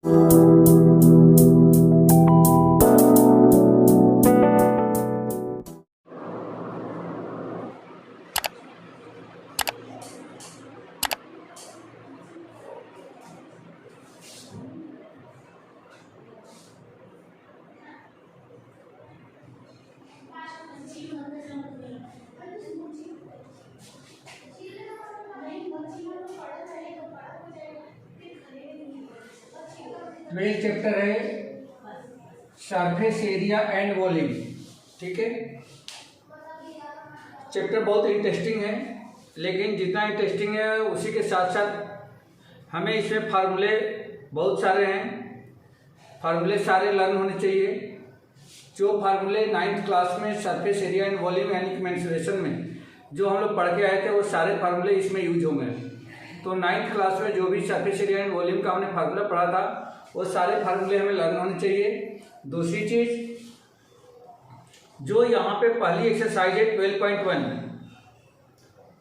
Twelfth chapter है surface area and volume. ठीक है, चैप्टर बहुत इंटरेस्टिंग है, लेकिन जितना इंटरेस्टिंग है उसी के साथ साथ हमें इसमें फार्मूले बहुत सारे हैं, फार्मूले सारे लर्न होने चाहिए। जो फार्मूले 9th क्लास में सरफेस एरिया एंड वॉल्यूम यानी कि मेंसुरेशन में जो हम लोग पढ़ के आए थे वो सारे फार्मूले इसमें यूज होंगे। तो 9th क्लास में जो भी सरफेस एरिया एंड वॉल्यूम का हमने फार्मूला पढ़ा था वो सारे फार्मूले हमें लर्न होने चाहिए। दूसरी चीज, जो यहाँ पे पहली एक्सरसाइज है 12.1,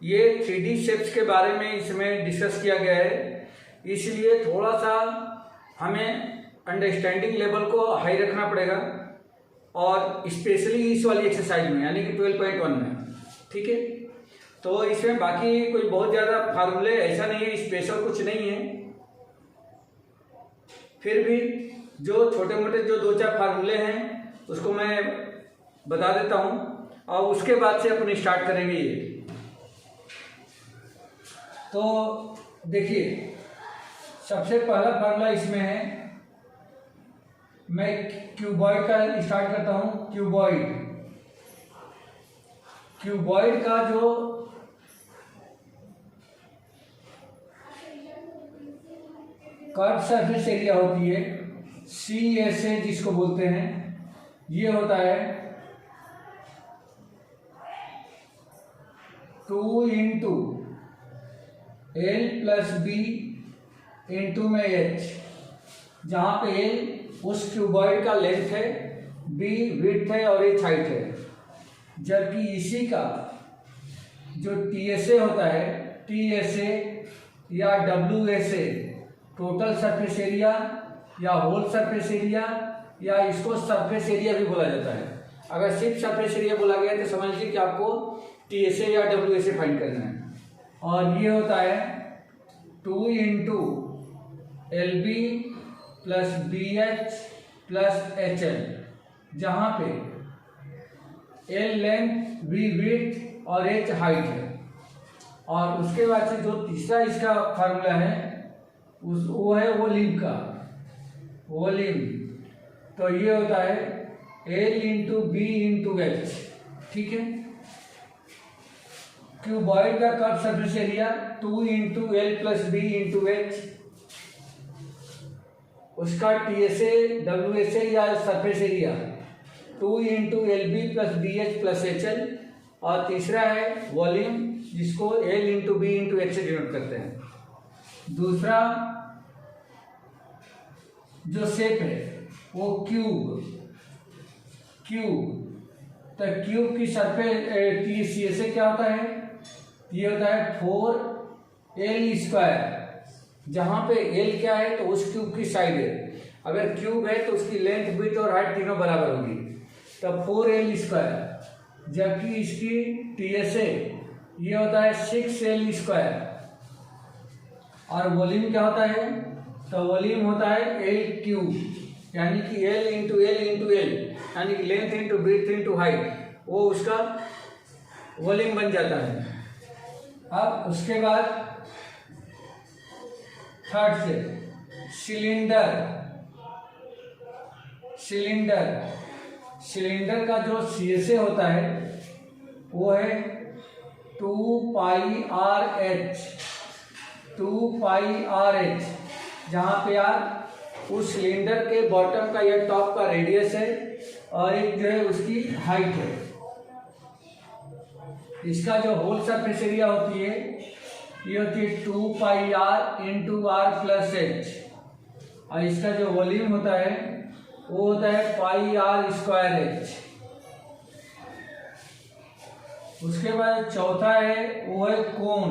ये 3D शेप्स के बारे में इसमें डिस्कस किया गया है, इसलिए थोड़ा सा हमें अंडरस्टैंडिंग लेवल को हाई रखना पड़ेगा, और स्पेशली इस वाली एक्सरसाइज में यानी कि 12.1 में। ठीक है, तो इसमें बाकी कोई बहुत ज़्यादा फार्मूले ऐसा नहीं है, स्पेशल कुछ नहीं है, फिर भी जो छोटे मोटे जो 2-4 फार्मूले हैं उसको मैं बता देता हूँ और उसके बाद से अपन स्टार्ट करेंगे ये। तो देखिए, सबसे पहला फार्मूला इसमें है, मैं क्यूबॉइड का स्टार्ट करता हूँ। क्यूबॉइड का जो कर्व सरफेस एरिया होती है CSA जिसको बोलते हैं, ये होता है 2 into L plus B into में H, जहाँ पे L उस क्यूबॉइड का लेंथ है, B विड्थ है और H हाइट है। जबकि इसी का जो TSA होता है, TSA या WSA टोटल सरफेस एरिया या होल सरफेस एरिया या इसको सरफेस एरिया भी बोला जाता है। अगर सिर्फ सरफेस एरिया बोला गया तो समझ लीजिए कि आपको TSA या WSA फाइंड करना है, और ये होता है 2 into LB plus BH plus HL, जहाँ पे L लेंथ, B विड्थ और H हाइट है। और उसके बाद से जो तीसरा इसका फार्मूला है वो है वॉल्यूम का, वॉल्यूम। तो ये होता है L into B into H। ठीक है, क्यूबॉइड का curve surface area 2 into L plus B into H, उसका TSA WSA या surface area 2 into LB plus BH plus HL, और तीसरा है वॉल्यूम जिसको L into B into H से डिनोट करते हैं। दूसरा जो शेप है वो क्यूब, तो क्यूब की सरफेस CSA क्या होता है, ये होता है 4L स्क्वायर, जहाँ पे L क्या है तो उस क्यूब की साइड है। अगर क्यूब है तो उसकी लेंथ, विड्थ और हाइट तीनों बराबर होगी, तो 4L स्क्वायर। जबकि इसकी TSA ये होता है 6L स्क्वायर, और वॉल्यूम क्या होता है, तो वॉल्यूम होता है L क्यूब, यानी कि L into L into L, यानी कि length into breadth into height, वो उसका वॉल्यूम बन जाता है। अब उसके बाद थर्ड से सिलेंडर का जो CSA होता है वो है 2πRh, जहाँ पे यार उस सिलेंडर के बॉटम का या टॉप का रेडियस है और एक जो है उसकी हाइट है। इसका जो होल सरफेस एरिया होती है ये होती है 2πR into R plus H, और इसका जो वॉल्यूम होता है वो होता है πR स्क्वायर H। उसके बाद चौथा है वो है कोन।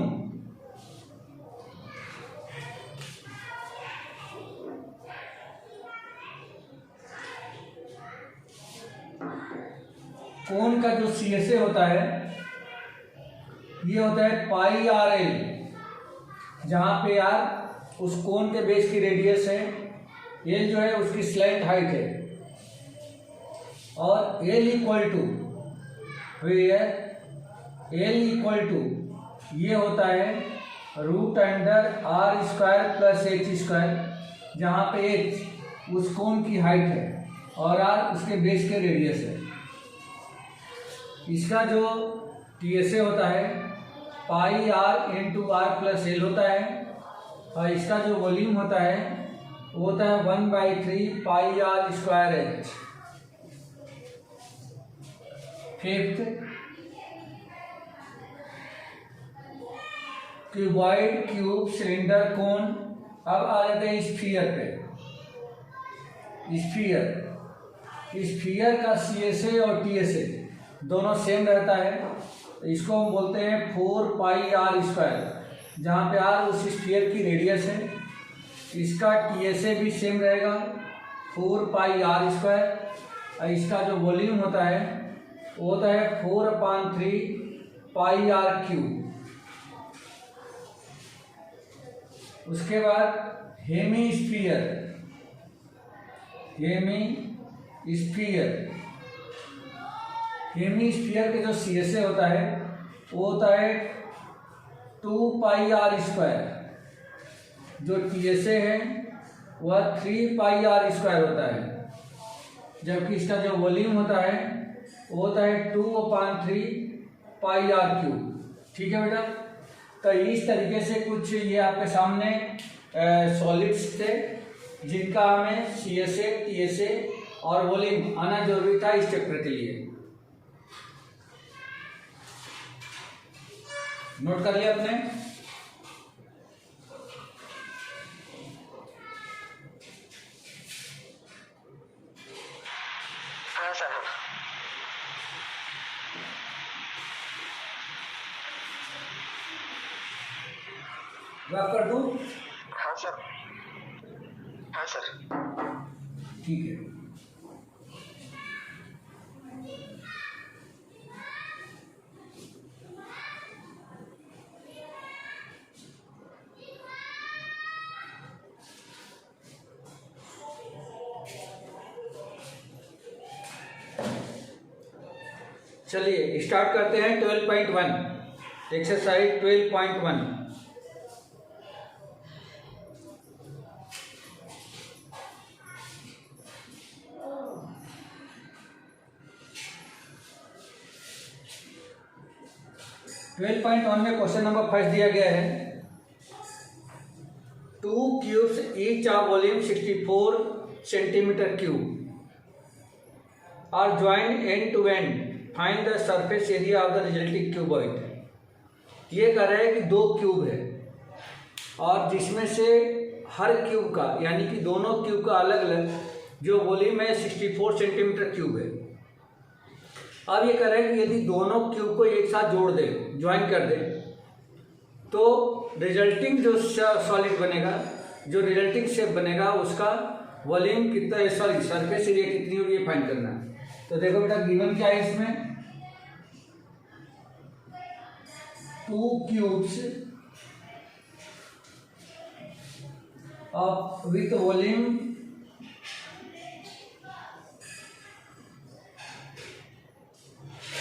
कोन का जो CSA होता है ये होता है पाई आर एल, जहाँ पे आर उस कोन के बेस की रेडियस है, एल जो है उसकी स्लैंट हाइट है, और एल इक्वल टू ये होता है root under r square plus h square, जहाँ पे एच उस कोन की हाइट है और आर उसके बेस के रेडियस है। इसका जो TSA होता है pi r into r plus l होता है, और इसका जो वॉल्यूम होता है वो होता है 1/3 pi are square h. Fifth, cuboid, cube, cylinder, cone. अब आ जाते हैं स्फीयर पे। स्फीयर का CSA और TSA दोनों सेम रहता है, इसको हम बोलते हैं 4 पाई आर स्क्वायर, जहाँ पे आर उस स्फीयर की रेडियस है। इसका TSA भी सेम रहेगा 4 पाई आर स्क्वायर, और इसका जो वॉल्यूम होता है वो होता है 4/3 पाई आर क्यूब। उसके बाद हेमीस्फीयर के जो CSA होता है वो होता है 2 पाई आर स्क्वायर, जो TSA है वह 3 पाई आर स्क्वायर होता है, जबकि इसका जो वॉल्यूम होता है वो होता है 2/3 पाई आर क्यूब। ठीक है बेटा, तो इस तरीके से कुछ ये आपके सामने सॉलिड्स थे जिनका हमें CSA, TSA और वॉल्यूम आना जरूरी था इस चैप्टर के लिए। नोट कर लिया आपने? हाँ सर। रफ कर दूं? हाँ सर। हाँ सर। ठीक है। चलिए स्टार्ट करते हैं 12.1 एक्सरसाइज 12.1। में क्वेश्चन नंबर फर्स्ट दिया गया है 2 cubes each of volume 64 centimetre cube are joined end to end, find the surface area of the resulting cuboid. ये कह रहा है कि 2 क्यूब है और जिसमें से हर क्यूब का यानी कि दोनों क्यूब का अलग अलग जो वॉल्यूम है 64 सेंटीमीटर क्यूब है। अब ये कह रहा है कि यदि दोनों क्यूब को एक साथ जोड़ दे, ज्वाइन कर दे, तो रिजल्टिंग जो सॉलिड बनेगा, जो रिजल्टिंग शेप बनेगा, उसका वॉल्यूम कितना, सॉरी सरफेस एरिया कितनी होगी ये फाइंड करना है। तो देखो बेटा गिवन क्या है इसमें, 2 cubes of with volume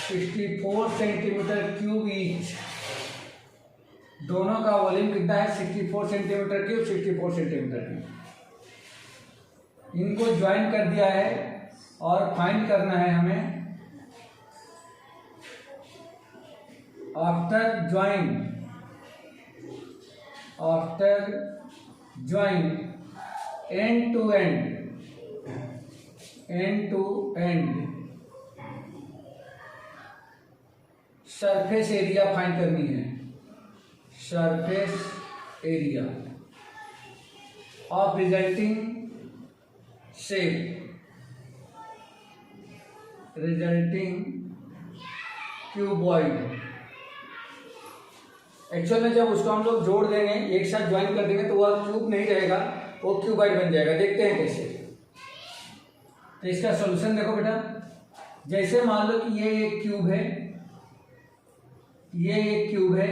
64 centimetre cube each. दोनों का वॉल्यूम कितना है 64 सेंटीमीटर क्यूब, 64 सेंटीमीटर क्यूब। इनको ज्वाइन कर दिया है और फाइंड करना है हमें after join end to end surface area find करनी है। Surface area of resulting shape, resulting cuboid. Actual में जब उसको हम लोग जोड़ देंगे, एक साथ ज्वाइन कर देंगे, तो वह क्यूब नहीं रहेगा, वो क्यूबॉइड बन जाएगा। देखते हैं कैसे। तो इसका सॉल्यूशन देखो बेटा, जैसे मान लो कि ये एक क्यूब है, ये एक क्यूब है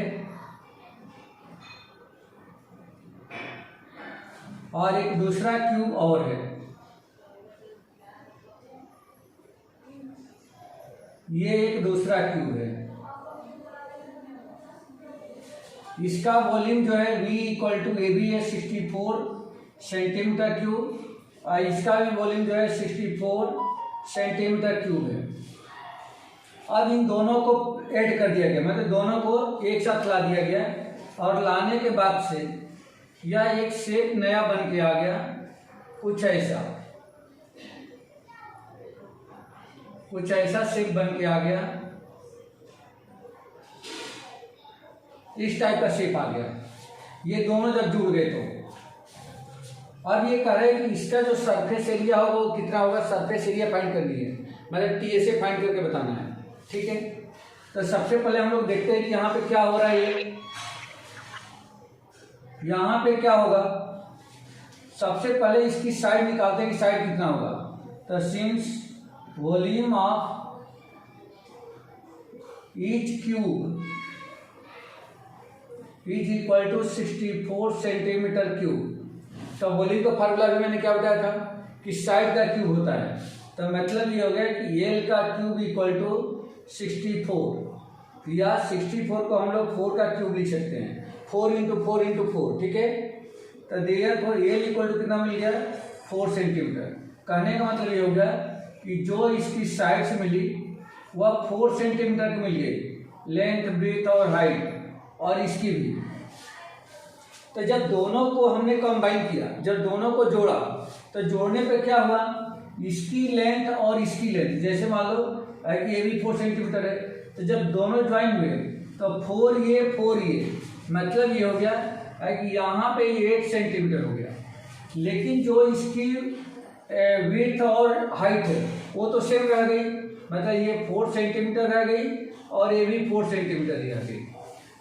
और एक दूसरा क्यूब और है, ये एक दूसरा क्यूब है। इसका वॉल्यूम जो है V equal to a b है 64 सेंटीमीटर क्यूब और इसका भी वॉल्यूम जो है 64 सेंटीमीटर क्यूब है। अब इन दोनों को ऐड कर दिया गया, मतलब दोनों को एक साथ ला दिया गया और लाने के बाद से यह एक शेप नया बन के आ गया, कुछ ऐसा शेप बन के आ गया, इस टाइप का शेप आ गया। ये दोनों जब जुड़ गए तो अब ये कह रहे हैं कि इसका जो सरफेस एरिया होगा वो कितना होगा, सरफेस एरिया फाइंड करनी है, मतलब टीएसए फाइंड करके बताना है। ठीक है, तो सबसे पहले हम लोग देखते हैं कि यहाँ पे क्या हो रहा है। ये यहाँ पे क्या होगा, सबसे पहले इसकी साइड निकालते हैं कि साइड कितना होगा। तो since volume of each cube is equal to 64 centimetre cube, तो वॉल्यूम का फार्मूला भी मैंने क्या बताया था कि साइड का क्यूब होता है। तो मतलब ये हो गया कि एल का क्यूब इक्वल टू 64, या 64 को हम लोग 4 का क्यूब लिख सकते हैं, 4 इंटू 4 इंटू 4। ठीक है, तो देयरफॉर एल इक्वल टू कितना मिल गया, 4 सेंटीमीटर। कहने का मतलब ये हो गया कि जो इसकी साइड से मिली वह 4 सेंटीमीटर की मिल गई, लेंथ ब्रेथ और हाइट, और इसकी भी। तो जब दोनों को हमने कंबाइन किया, जब दोनों को जोड़ा, तो जोड़ने पे क्या हुआ, इसकी लेंथ और इसकी लेंथ, जैसे मान लो कि ये भी 4 सेंटीमीटर है, तो जब दोनों ज्वाइन हुए तो 4 ये, मतलब ये हो गया कि यहाँ पे 8 सेंटीमीटर हो गया। लेकिन जो इसकी विड्थ और हाइट है वो तो सेम रह गई, मतलब ये 4 सेंटीमीटर रह गई और ये भी 4 सेंटीमीटर रह गई।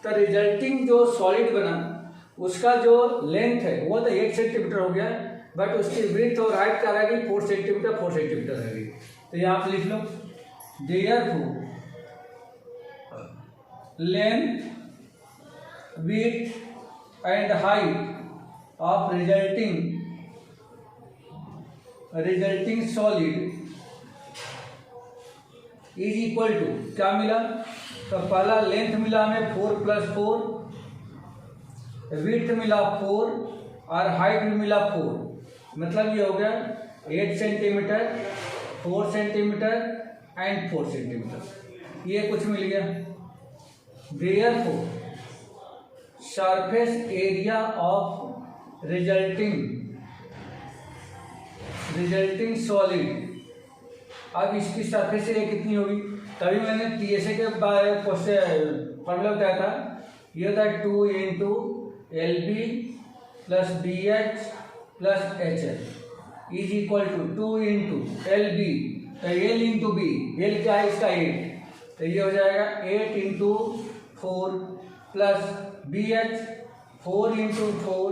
तो रिजल्टिंग जो सॉलिड बना उसका जो लेंथ है वो तो 8 सेंटीमीटर हो गया, बट उसकी विड्थ और हाइट क्या रह गई, 4 सेंटीमीटर रह गई। तो यहाँ पे लिख लो, therefore length width and height of resulting solid is equal to, क्या मिला, तो पहला लेंथ मिला हमें 4 + 4, विड्थ मिला 4 और हाइट भी मिला 4, मतलब ये हो गया 8 सेंटीमीटर, 4 सेंटीमीटर एंड 4 सेंटीमीटर, ये कुछ मिल गया। Therefore surface area of resulting solid, अब इसकी सरफेस एरिया कितनी होगी, तभी मैंने टीएसए के बारे में फॉर्मूला बताया था, ये होता है 2 into LB plus BH plus HL is equal to 2 into LB, तो L इंटू B, L क्या है इसका 8, तो ये हो जाएगा 8 into 4 plus BH 4 into 4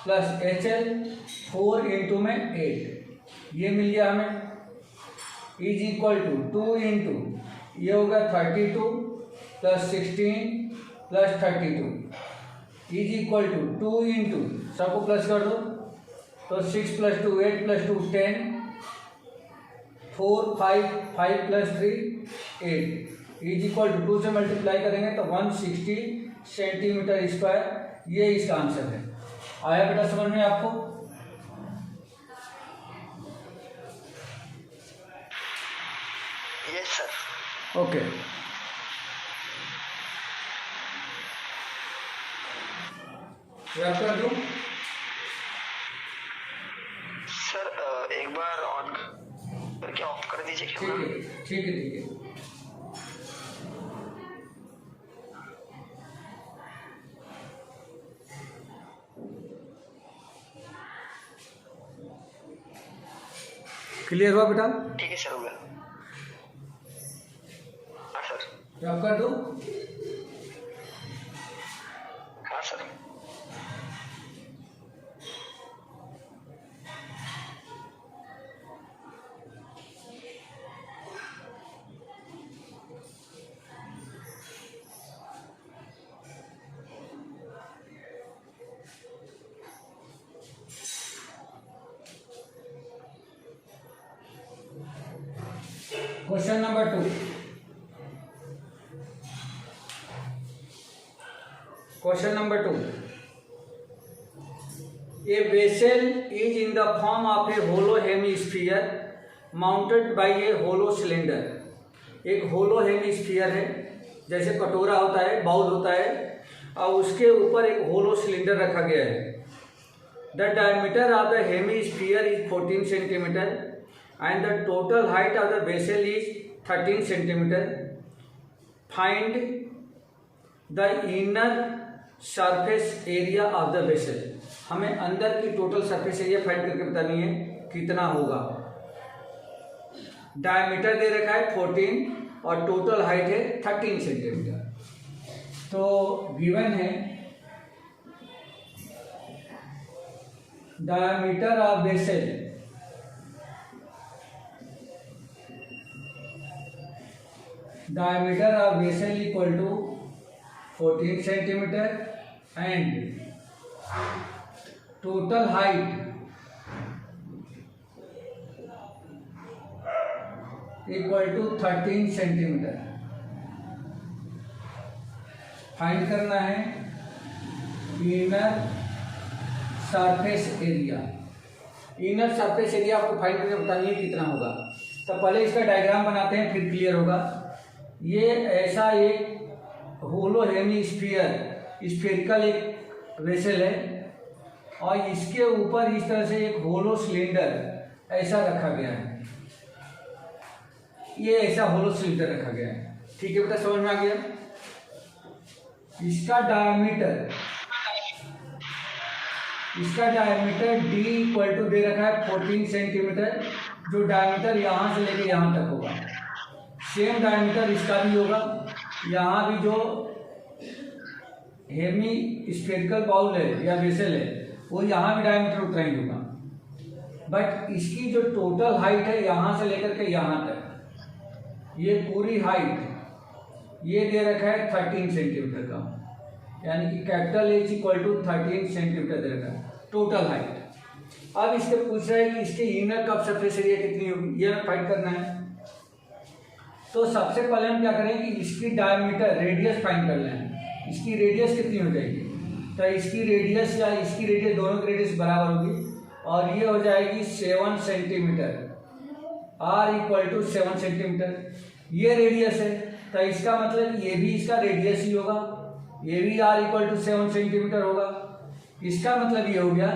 plus HL 4 into में 8, ये मिल गया हमें, इज इक्वल टू 2 इंटू ये होगा 32 plus 16 plus 32 is equal to 2 into सबको प्लस कर दो, तो 6 + 2 8 + 2 10, 4 5 प्लस 3 8 इज इक्वल टू 2 से मल्टीप्लाई करेंगे तो 160 सेंटीमीटर स्क्वायर, ये इसका आंसर है। आया बेटा समझ में आपको? Yes sir. ओके, कर दूं सर, एक बार ऑन करके ऑफ कर दीजिए ठीक है, ठीक है, ठीक है। क्लियर हुआ बेटा? ठीक है सर, हो गया। हाँ सर। जॉब कर दो। हाँ sir. Question number 2। Question number 2, a vessel is in the form of a hollow hemisphere mounted by a hollow cylinder. एक होलो हेमिस्फीयर है, जैसे कटोरा होता है, बाउल होता है, और उसके ऊपर एक होलो सिलेंडर रखा गया है। The diameter of the hemisphere is 14 centimetre and the total height of the vessel is 13 centimetre. Find the inner surface area of the vessel. हमें अंदर की टोटल सरफेस एरिया फाइंड करके बतानी है कितना होगा। डायमीटर दे रखा है 14 और टोटल हाइट है 13 सेंटीमीटर। तो गिवन है diameter of vessel equal to 14 centimetre and total height equal to 13 centimetre. Find करना है inner surface area. Inner surface area आपको फाइंड करके बतानी है कितना होगा। तो पहले इसका डायग्राम बनाते हैं, फिर क्लियर होगा। ये ऐसा एक होलो हेमिस्फीयर स्फेरिकल एक वेसल है और इसके ऊपर इस तरह से एक होलो सिलेंडर ऐसा रखा गया है। ये ऐसा होलो सिलेंडर रखा गया है। ठीक है बेटा, समझ में आ गया। इसका डायमीटर d इक्वल टू दे रखा है 14 सेंटीमीटर, जो डायमीटर यहाँ से लेके यहाँ तक होगा। सेम डायमीटर इसका भी होगा। यहाँ भी जो हेमी स्फेरिकल बाउल है या वेसल है वो यहाँ भी डायमीटर उतना ही होगा। बट इसकी जो टोटल हाइट है यहाँ से लेकर के यहाँ तक, ये पूरी हाइट ये दे रखा है 13 सेंटीमीटर का, यानी कि capital H equal to 13 centimetre दे रखा है टोटल हाइट। अब इसके पूछ रहा है कि इसके इनर कप सरफेस एरिया कितनी होगी, ये हमें फाइंड करना है। तो सबसे पहले हम क्या करें कि इसकी डायमीटर रेडियस फाइंड कर लें। इसकी रेडियस कितनी हो जाएगी, तो इसकी रेडियस या इसकी रेडियस दोनों की रेडियस बराबर होगी और ये हो जाएगी 7 centimetre. R equal to 7 centimetre ये रेडियस है, तो इसका मतलब ये भी इसका रेडियस ही होगा, ये भी R इक्वल टू 7 सेंटीमीटर होगा। इसका मतलब ये हो गया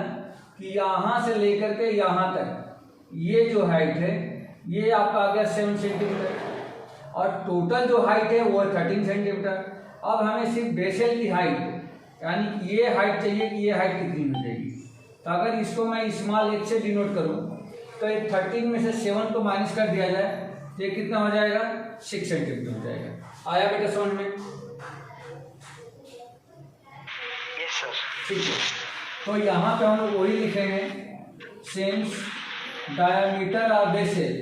कि यहाँ से लेकर के यहाँ तक ये जो हाइट है ये आपका आ गया 7 सेंटीमीटर और टोटल जो हाइट है वो है 13 सेंटीमीटर। अब हमें सिर्फ बेसल की हाइट यानी ये हाइट चाहिए कि ये हाइट कितनी हो जाएगी। तो अगर इसको मैं स्मॉल h से डिनोट करूँ तो ये 13 में से 7 को माइनस कर दिया जाए तो ये कितना हो जाएगा 6 सेंटीमीटर हो जाएगा। आया बेटा समझ में? Yes sir. ठीक है, तो यहाँ पे हम लोग वही लिखेंगे since diameter of vessel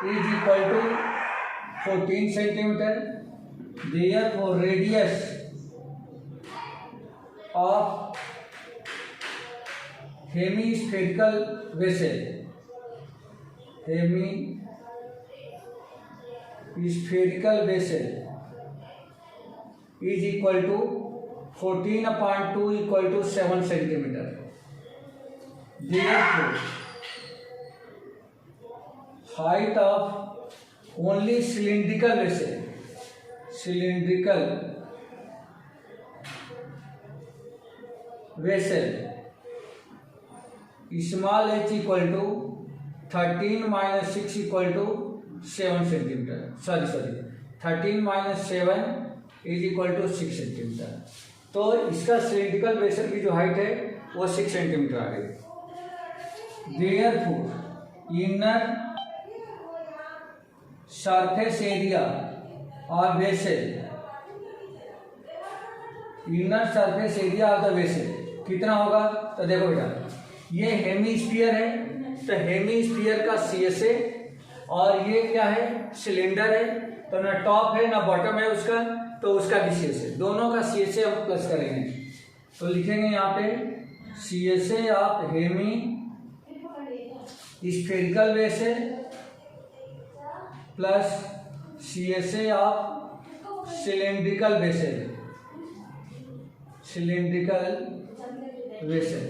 is equal to 14 centimeter, therefore radius of hemispherical vessel is equal to 14/2 equal to 7 centimeter. Therefore height of only cylindrical vessel small h equal to 13 minus 6 equal to 7 centimeter. Sorry 13 minus 7 is equal to 6 centimeter. तो इसका cylindrical vessel की जो height है वो 6 centimetre आ गई। Therefore inner surface area और vessel inner surface area of the vessel कितना होगा। तो देखो बेटा ये हेमिस्फीयर है, तो हेमिस्फीयर का CSA और ये क्या है सिलेंडर है, तो ना टॉप है ना बॉटम है उसका, तो उसका भी CSA, दोनों का CSA हम प्लस करेंगे। तो लिखेंगे यहाँ पे CSA of Hemy spherical vessel plus CSA of cylindrical vessel, cylindrical vessel.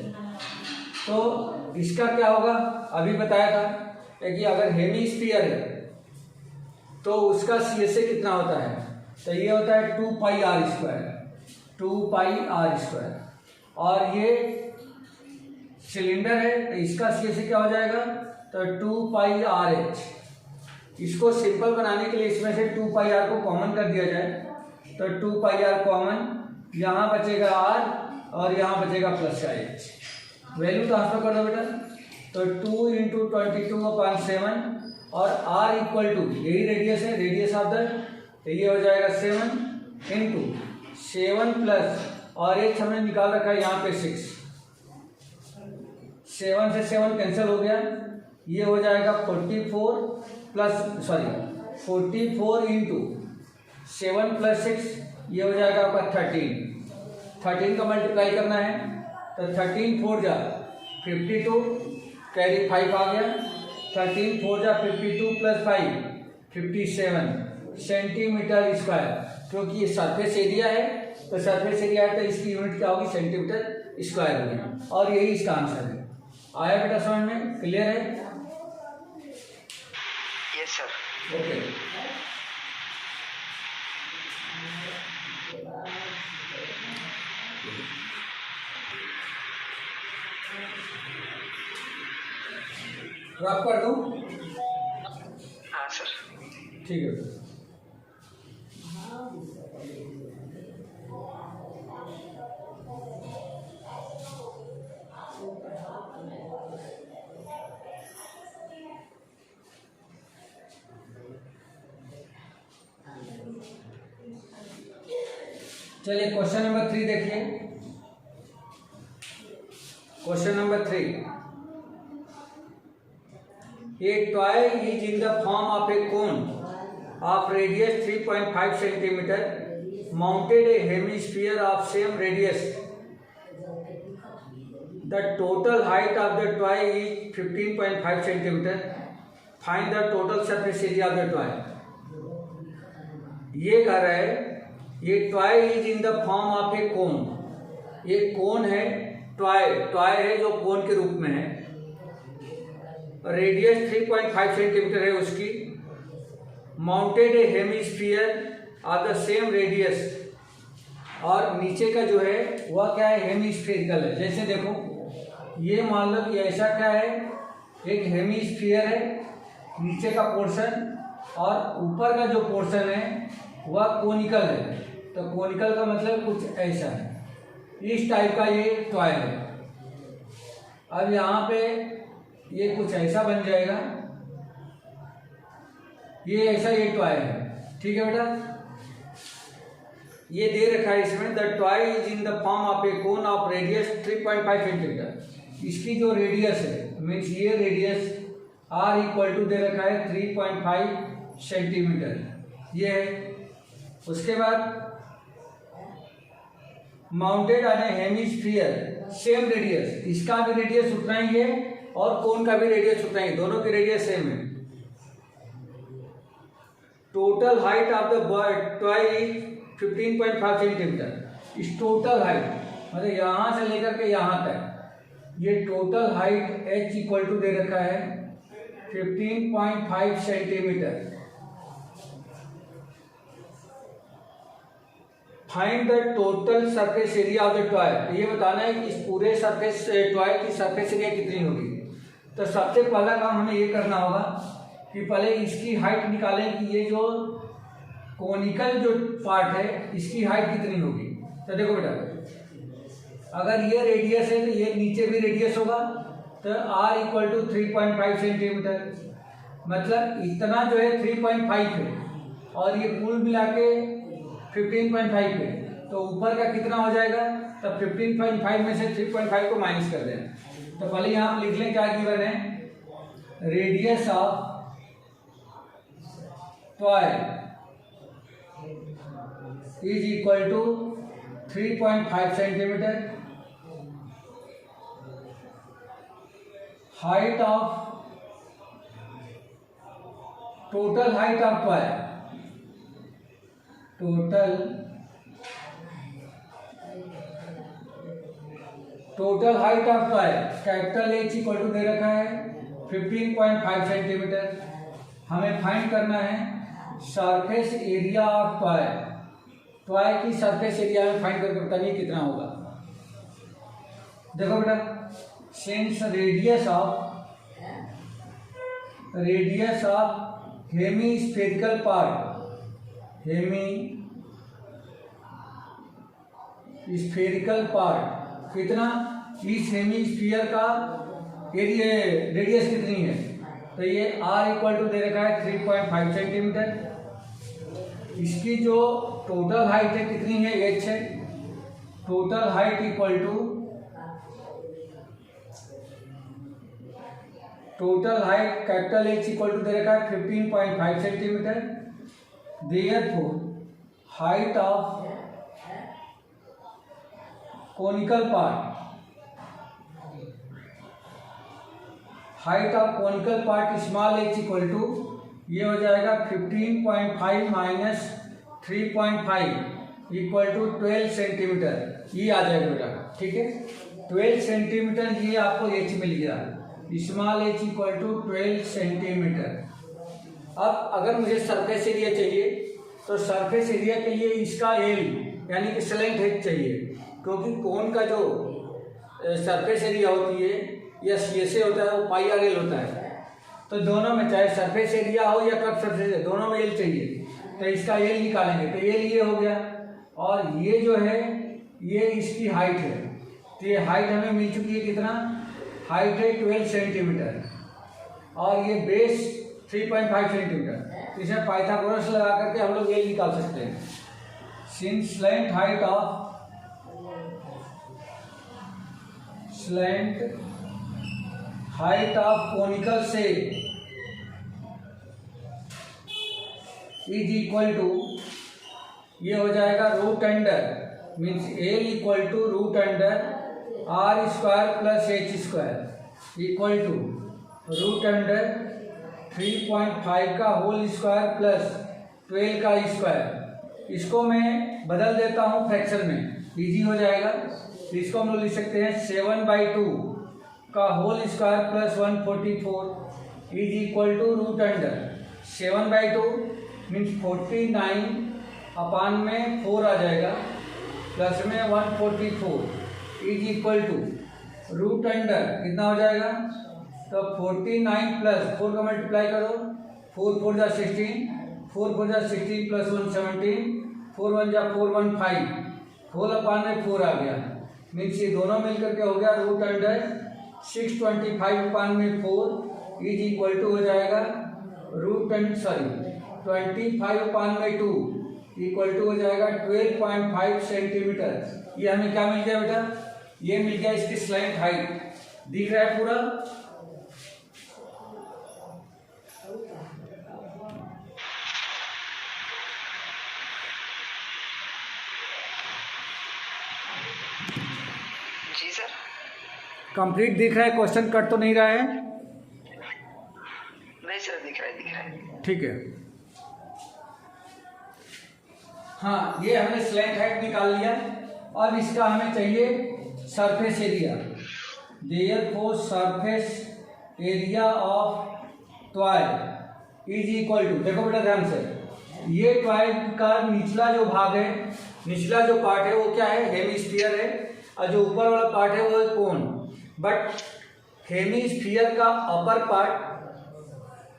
तो इसका क्या होगा, अभी बताया था कि अगर हेमी स्फीयर है तो उसका CSA कितना होता है, तो ये होता है 2 pi are square, 2 pi are square. और ये सिलेंडर है तो इसका CSA क्या हो जाएगा, तो 2 पाई आर एच। इसको सिंपल बनाने के लिए इसमें से 2 पाई आर को कॉमन कर दिया जाए, तो 2 पाई आर कॉमन, यहाँ बचेगा आर और यहाँ बचेगा प्लस का एच। वैल्यू ट्रांसफर कर दो बेटा, तो 2 × 22/7 और r इक्वल टू, यही रेडियस है, रेडियस ऑफ द, तो ये हो जाएगा 7 × 7 प्लस, और एच हमने निकाल रखा है यहाँ पे 6, 7 से 7 कैंसिल हो गया, ये हो जाएगा 44 × 7 + 6, ये हो जाएगा आपका 13 का मल्टीप्लाई करना है, तो 13 4 जा 52, कैरी 5 आ गया, 13 4 जा 52 + 5 57 सेंटीमीटर स्क्वायर। क्योंकि ये सरफेस एरिया है, तो सरफेस एरिया है तो इसकी यूनिट क्या होगी, सेंटीमीटर स्क्वायर होगी, और यही इसका आंसर है। आया बेटा समझ में, क्लियर है? Yes sir. ओके, रफ कर दूं? हाँ सर। ठीक है। चलिए क्वेश्चन नंबर 3 देखिए। Question number 3, A toy is in the form of a cone of radius 3.5 centimeter, mounted a hemisphere of same radius. The total height of the toy is 15.5 centimeter. Find the total surface area of the toy. ये कह रहा है, ये toy is in the form of a cone, ये cone है, toy है जो कोन के रूप में है, रेडियस 3.5 सेंटीमीटर है उसकी, mounted A hemisphere of the same radius, और नीचे का जो है वह क्या है, हेमिस्फेरिकल है। जैसे देखो, ये मान लो कि ऐसा क्या है, एक हेमिस्फीयर है, नीचे का पोर्शन, और ऊपर का जो पोर्शन है वह कोनिकल है। तो कोनिकल का मतलब कुछ ऐसा है, इस टाइप का ये टॉय है। अब यहाँ पे ये कुछ ऐसा बन जाएगा, ये ऐसा ये टॉय है, ठीक है बेटा। ये दे रखा है इसमें, the toy is in the form of a cone of radius 3.5 centimetre. इसकी जो रेडियस है, मीन्स ये रेडियस r इक्वल टू दे रखा है 3.5 सेंटीमीटर, ये है। उसके बाद mounted on A hemisphere same radius, इसका भी रेडियस उतना ही है और कोन का भी रेडियस उतना ही, दोनों की रेडियस सेम है। Total height of the toy is 15.5 centimetre. इस टोटल हाइट मतलब यहां से लेकर के यहां तक, ये total height h equal to दे रखा है 15.5 centimetre. Find the total surface area of the toy, ये बताना है कि इस पूरे सरफेस टॉय की सरफेस एरिया कितनी होगी। तो सबसे पहला काम हमें ये करना होगा कि पहले इसकी हाइट निकालें कि ये जो कोनिकल जो पार्ट है इसकी हाइट कितनी होगी। तो देखो बेटा, अगर ये रेडियस है तो ये नीचे भी रेडियस होगा, तो r इक्वल टू 3.5 सेंटीमीटर, मतलब इतना जो है 3.5 है, और ये कुल मिला के 15.5 है, तो ऊपर का कितना हो जाएगा, तो 15.5 में से 3.5 को माइनस कर देना। तो पहले यहाँ लिख लें क्या गिवन है, radius of toy is equal to 3.5 centimetre height of total height of toy, total height of toy capital H equal to दे रखा है 15.5 सेंटीमीटर। हमें फाइंड करना है surface area of toy, toy की सरफेस एरिया में find करके बताइए कितना होगा। देखो बेटा, since radius of Hemy spherical part, hemi spherical part कितना, इस हेमी स्फीयर का एरिया रेडियस कितनी है, तो ये r इक्वल टू दे रखा है 3.5 सेंटीमीटर। इसकी जो टोटल हाइट है कितनी है, h है। Total height equal to, total height capital H equal to दे रखा है 15.5 centimetre. Therefore height of conical part, height of conical part small h equal to, ये हो जाएगा 15.5 माइनस 3.5 इक्वल टू 12 सेंटीमीटर, ये आ जाएगा बेटा, ठीक है। 12 सेंटीमीटर ये आपको h मिल गया, small h equal to 12 centimetre. अब अगर मुझे सरफेस एरिया चाहिए तो सरफेस एरिया के लिए इसका L यानी कि स्लैंट हेड चाहिए, क्योंकि कोन का जो सरफेस एरिया होती है या CSA होता है वो पाई आर एल होता है। तो दोनों में चाहे सरफेस एरिया हो या कट सरफेस एरिया, दोनों में L चाहिए, तो इसका L निकालेंगे तो L ये हो गया, और ये जो है ये इसकी हाइट है, तो ये हाइट हमें मिल चुकी है, कितना हाइट है 12 सेंटीमीटर, और ये बेस 3.5 सेंटीमीटर। तो इसमें पाइथागोरस लगा करके हम लोग L निकाल सकते हैं। Since slant height of conical shape is equal to, ये हो जाएगा root under, means L equal to root under r square plus h square equal to root under 3.5 का होल स्क्वायर प्लस 12 का स्क्वायर। इसको मैं बदल देता हूँ फ्रैक्शन में, इजी हो जाएगा। तो इसको हम लोग लिख सकते हैं 7/2 का whole square plus 144 is equal to root under 7/2 means 49 upon में 4 आ जाएगा, प्लस में 144 is equal to root under कितना हो जाएगा, तो 49 प्लस 4 का मल्टीप्लाई करो, 4 4 जा 16, 4 4 जा 16 प्लस 1 17, 4 1 जा 4 1 5, होल अपान में 4 आ गया, मीन्स ये दोनों मिलकर के हो गया रूट अंडर 625 अपान में 4 इज इक्वल टू हो जाएगा रूट 25 अपान में 2 इक्वल टू हो जाएगा 12.5 सेंटीमीटर। ये हमें क्या मिल गया बेटा, ये मिल गया इसकी स्लैंट हाइट। दिख रहा है पूरा, जी सर। कंप्लीट दिख रहा है, क्वेश्चन कट तो नहीं रहा है? नहीं सर, दिख रहा है। ठीक है, हाँ, ये हमने स्लैंट हाइट निकाल लिया। अब इसका हमें चाहिए surface area. Therefore surface area of toy is equal to, देखो बेटा ध्यान से, ये टॉय का निचला जो भाग है, निचला जो पार्ट है वो क्या है, हेमिस्फीयर है, और जो ऊपर वाला पार्ट है वो है कोन। बट हेमिस्फीयर का अपर पार्ट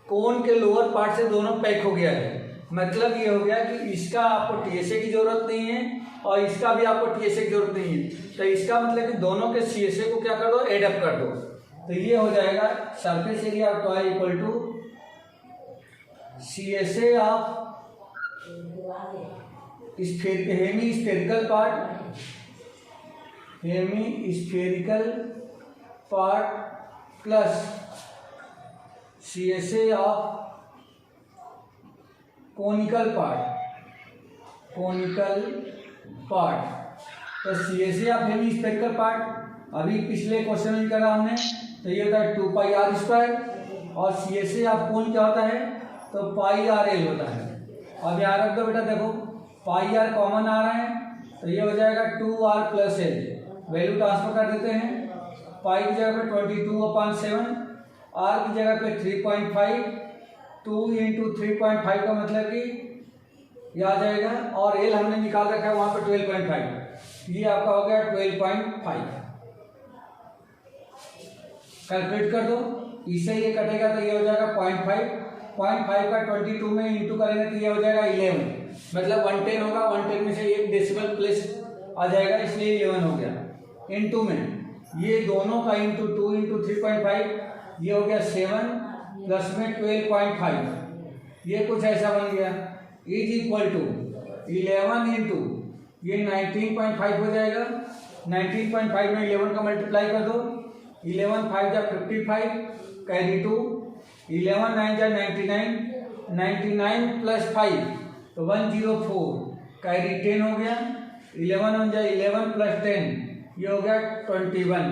कोन के लोअर पार्ट से दोनों पैक हो गया है। मतलब ये हो गया कि इसका आपको टीएसए की जरूरत नहीं है और इसका भी आपको टीएसए की जरूरत नहीं है, तो इसका मतलब कि दोनों के सीएसए को क्या कर दो, एड अप कर दो। तो ये हो जाएगा surface area of toy equal to CSA of Hemy spherical part plus CSA of conical part. तो CSA of Hemy spherical part अभी पिछले क्वेश्चन में करा हमने, तो ये होता है 2πr², और सी से आप कौन क्या होता है, तो πrl होता है। अब यहाँ रख दो बेटा, देखो πr कॉमन आ रहा है, तो ये हो जाएगा 2r+l, वैल्यू ट्रांसफर कर देते हैं। पाई की जगह पे 22/7, r की जगह पे 3.5, 2 × 3.5 का मतलब कि ये आ जाएगा, और l हमने निकाल रखा है वहाँ पे 12.5, ये आपका हो गया 12.5। कैलकुलेट कर दो, इससे ये कटेगा तो ये हो जाएगा 0.5 का 22 में इंटू करेंगे तो ये हो जाएगा 11, मतलब 110 होगा, 110 में से एक डेसिमल प्लेस आ जाएगा, इसलिए 11 हो गया। इंटू में ये दोनों का इंटू 2 × 3.5, ये हो गया 7, प्लस में 12.5, ये कुछ ऐसा बन गया, इज इक्वल टू 11 इंटू ये 19.5 हो जाएगा। 19.5 में 11 का मल्टीप्लाई कर दो, 11 5 जा 55, कैरी 2, 11 9 जा 99, 99 प्लस 5 तो 104, कैरी 10 हो गया, 11 1 जा 11 प्लस 10 ये हो गया 21।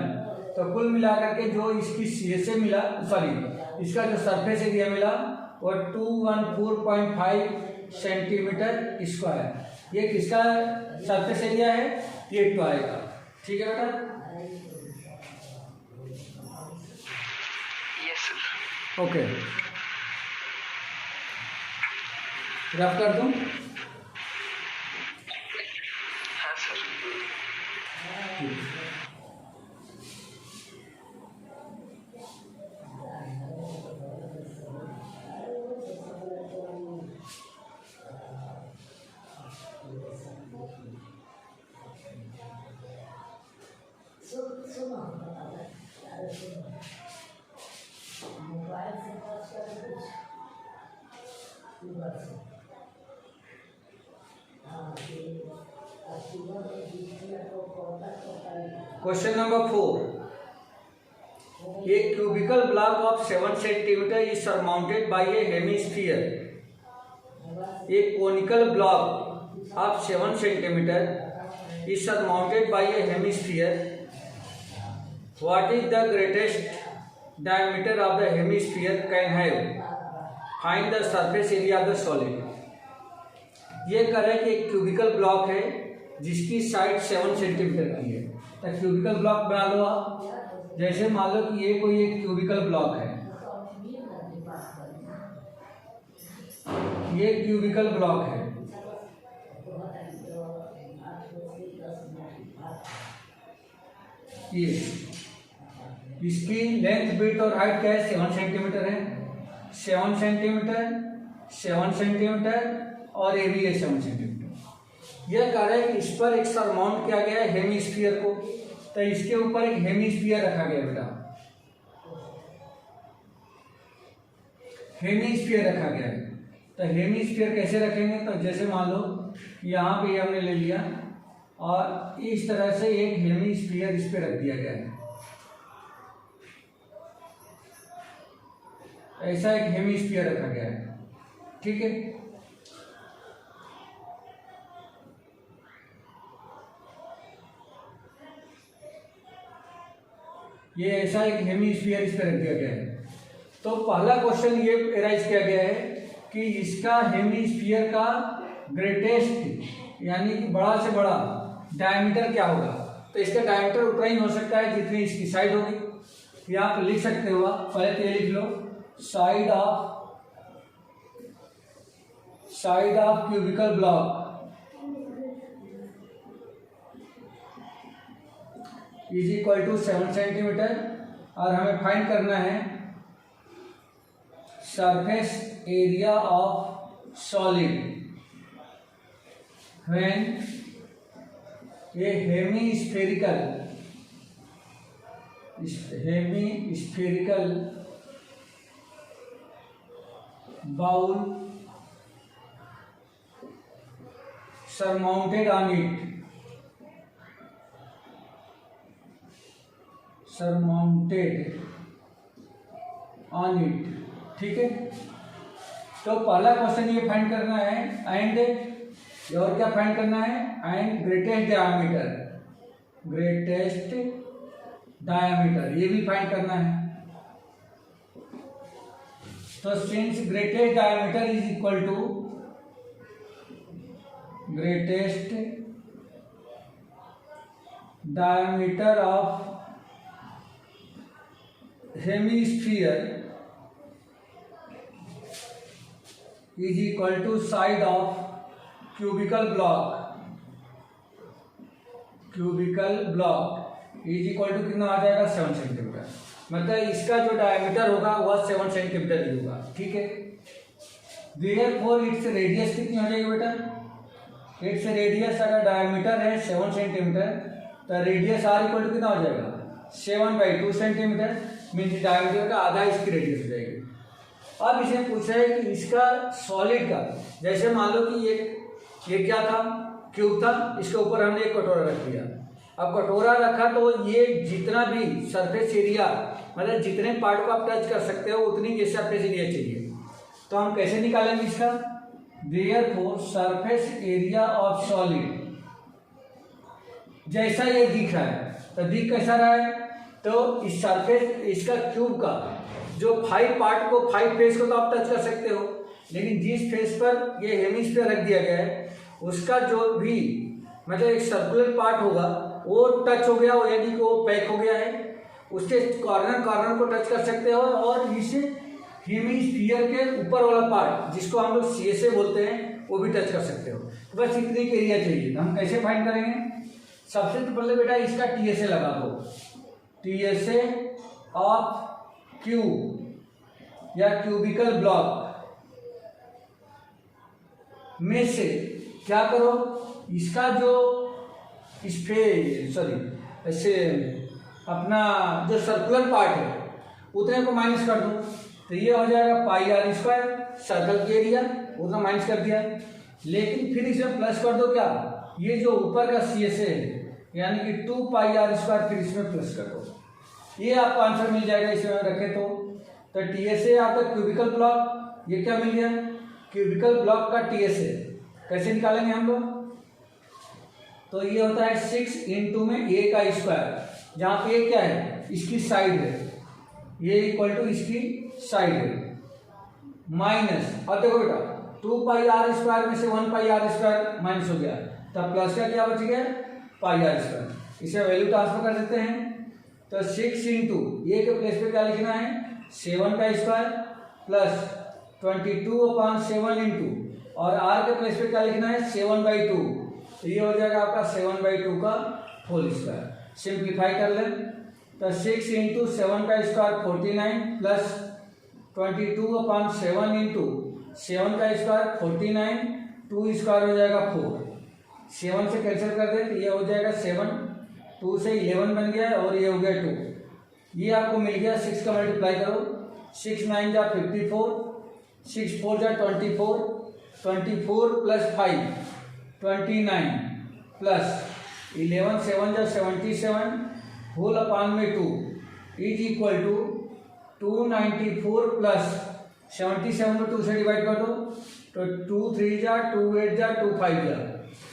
तो कुल मिलाकर के जो इसकी सी से मिला, सॉरी इसका जो सरफेस एरिया मिला वो 214.5 सेंटीमीटर स्क्वायर। ये किसका सरफेस एरिया है, ये टॉय का। ठीक है बेटा, यस सर। ओके, रफ कर दूं? हाँ sir. Question number 4, a cubical block of 7 centimeter is surmounted by a hemisphere. A conical block of 7 centimeter is surmounted by a hemisphere. What is the greatest diameter of the hemisphere can have? Find the surface area of the solid. ये कह रहे हैं कि एक cubical block है जिसकी side 7 centimetre की है। तो क्यूबिकल ब्लॉक बना लो आप, जैसे मान लो कि ये कोई एक क्यूबिकल ब्लॉक है, ये क्यूबिकल ब्लॉक है, ये इसकी लेंथ ब्रेड्थ और हाइट क्या है, 7 सेंटीमीटर है। 7 सेंटीमीटर, 7 सेंटीमीटर और ये भी है 7 सेंटीमीटर। यह कह रहा है कि इस पर एक सरमाउंट किया गया है हेमीस्फीयर को, तो इसके ऊपर एक हेमीस्फीयर रखा गया बेटा, हेमीस्फीयर रखा गया है। तो हेमीस्फीयर कैसे रखेंगे, तो जैसे मान लो यहाँ पे हमने ले लिया और इस तरह से एक हेमीस्फीयर इस पे रख दिया गया है, ऐसा एक हेमीस्फीयर रखा गया है। ठीक है, ये ऐसा एक हेमीस्फीयर इस पे रख दिया गया है। तो पहला क्वेश्चन ये एराइज किया गया है कि इसका हेमीस्फीयर का ग्रेटेस्ट यानी कि बड़ा से बड़ा डायमीटर क्या होगा। तो इसका डायमीटर उतना ही हो सकता है जितनी इसकी साइड होगी। यहाँ पर लिख सकते हो आप, पहले तो ये लिख लो, side of cubical block is equal to 7 centimetre, और हमें फाइंड करना है surface area of solid when a hemispherical bowl surmounted on it। ठीक है, तो पहला क्वेश्चन ये फाइंड करना है एंड और क्या फाइंड करना है, एंड ग्रेटेस्ट डायमीटर, ये भी फाइंड करना है। तो since greatest diameter is equal to greatest diameter of hemisphere is equal to side of cubical block is equal to कितना आ जाएगा 7 सेंटीमीटर। मतलब इसका जो डायमीटर होगा वह 7 सेंटीमीटर ही होगा, ठीक है। देयरफॉर इट्स रेडियस कितनी हो जाएगी बेटा, इट्स रेडियस अगर डायमीटर है 7 सेंटीमीटर तो रेडियस आर इक्वल टू कितना हो जाएगा 7/2 सेंटीमीटर, मीन्स डायमीटर का आधा इसकी रेडियस हो जाएगी। अब इसे पूछा है कि इसका सॉलिड का, जैसे मान लो कि ये क्या था, क्यूब था, इसके ऊपर हमने एक कटोरा रख दिया। अब कटोरा रखा तो ये जितना भी सरफेस एरिया, मतलब जितने पार्ट को आप टच कर सकते हो उतनी ये सरफेस एरिया चाहिए। तो हम कैसे निकालेंगे इसका, therefore surface area of solid जैसा ये दिख रहा है, तो दिख कैसा रहा है, तो इस सरफेस इसका क्यूब का जो 5 पार्ट को 5 फेस को तो आप टच कर सकते हो, लेकिन जिस फेस पर ये हेमिस्फीयर रख दिया गया है उसका जो भी मतलब एक सर्कुलर पार्ट होगा वो टच हो गया, यानी कि वो पैक हो गया है, उसके कॉर्नर को टच कर सकते हो, और इस हेमिस्फीयर के ऊपर वाला पार्ट जिसको हम लोग सीएसए बोलते हैं वो भी टच कर सकते हो। तो बस इतनी एरिया चाहिए। हम कैसे फाइंड करेंगे, सबसे पहले बेटा इसका टीएसए लगा दो, टीएसए ऑफ क्यूब या क्यूबिकल ब्लॉक में से क्या करो, इसका जो ऐसे अपना जो सर्कुलर पार्ट है उतने को माइनस कर दूं, तो ये हो जाएगा πr², सर्कल की एरिया उतना माइनस कर दिया। लेकिन फिर इसमें प्लस कर दो क्या, ये जो ऊपर का CSA है यानी कि 2πr², फिर इसमें प्लस कर दो, ये आपको आंसर मिल जाएगा इसमें रखे तो TSA आपका क्यूबिकल ब्लॉक, ये क्या मिल गया, क्यूबिकल ब्लॉक का TSA कैसे निकालेंगे हम लोग, तो ये होता है 6 × में a का स्क्वायर, जहाँ पे a क्या है इसकी साइड है, ये इक्वल टू इसकी साइड है, माइनस, अब देखो बेटा 2πr² में से 1πr² माइनस हो गया, तब प्लस का क्या बच गया πr², इसे वैल्यू ट्रांसफर कर देते हैं। तो 6 × a के प्लेस पे क्या लिखना है 7 का स्क्वायर प्लस 22/7 और r के प्लेस पे क्या लिखना है 7/2, तो ये हो जाएगा आपका 7/2 का होल स्क्वायर। सिंप्लीफाई कर लें तो 6 × 7 का स्क्वायर 49 प्लस 22/7 × 7 का स्क्वायर 49, 2 स्क्वायर हो जाएगा 4, 7 से कैंसिल कर दें तो ये हो जाएगा 7, 2 से 11 बन गया और ये हो गया 2, ये आपको मिल गया। 6 का मल्टीप्लाई करो, 6 9 जा 54, 6 4 जा 24, 24 प्लस 5 29 प्लस 11 7 जा 77 होल अपान में 2 इज इक्वल टू 294 प्लस 77 को 2 से डिवाइड कर दो तो 2 3 जा 2 8 जा 2 5 जा,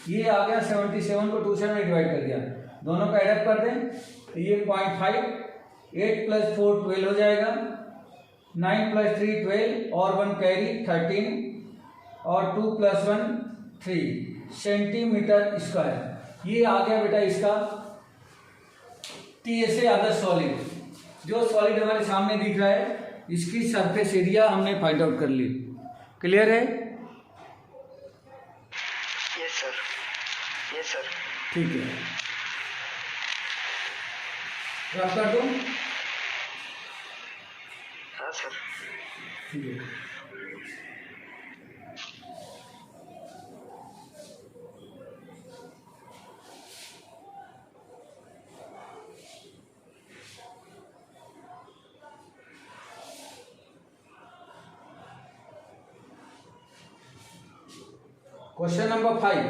ये आ गया 77 को 2 से मैंने डिवाइड कर दिया, दोनों का एडअप कर दें तो ये 0.5, 8 + 4 12 हो जाएगा, 9 + 3 12 और 1 कैरी 13 और 2 + 1 3 सेंटीमीटर स्क्वायर। ये आ गया बेटा इसका TSA अदर सॉलिड, जो सॉलिड हमारे सामने दिख रहा है इसकी सरफेस एरिया हमने फाइंड आउट कर ली। क्लियर है? Yes sir. ठीक है, रफ कर दूं? हाँ सर। ठीक है। Question number 5,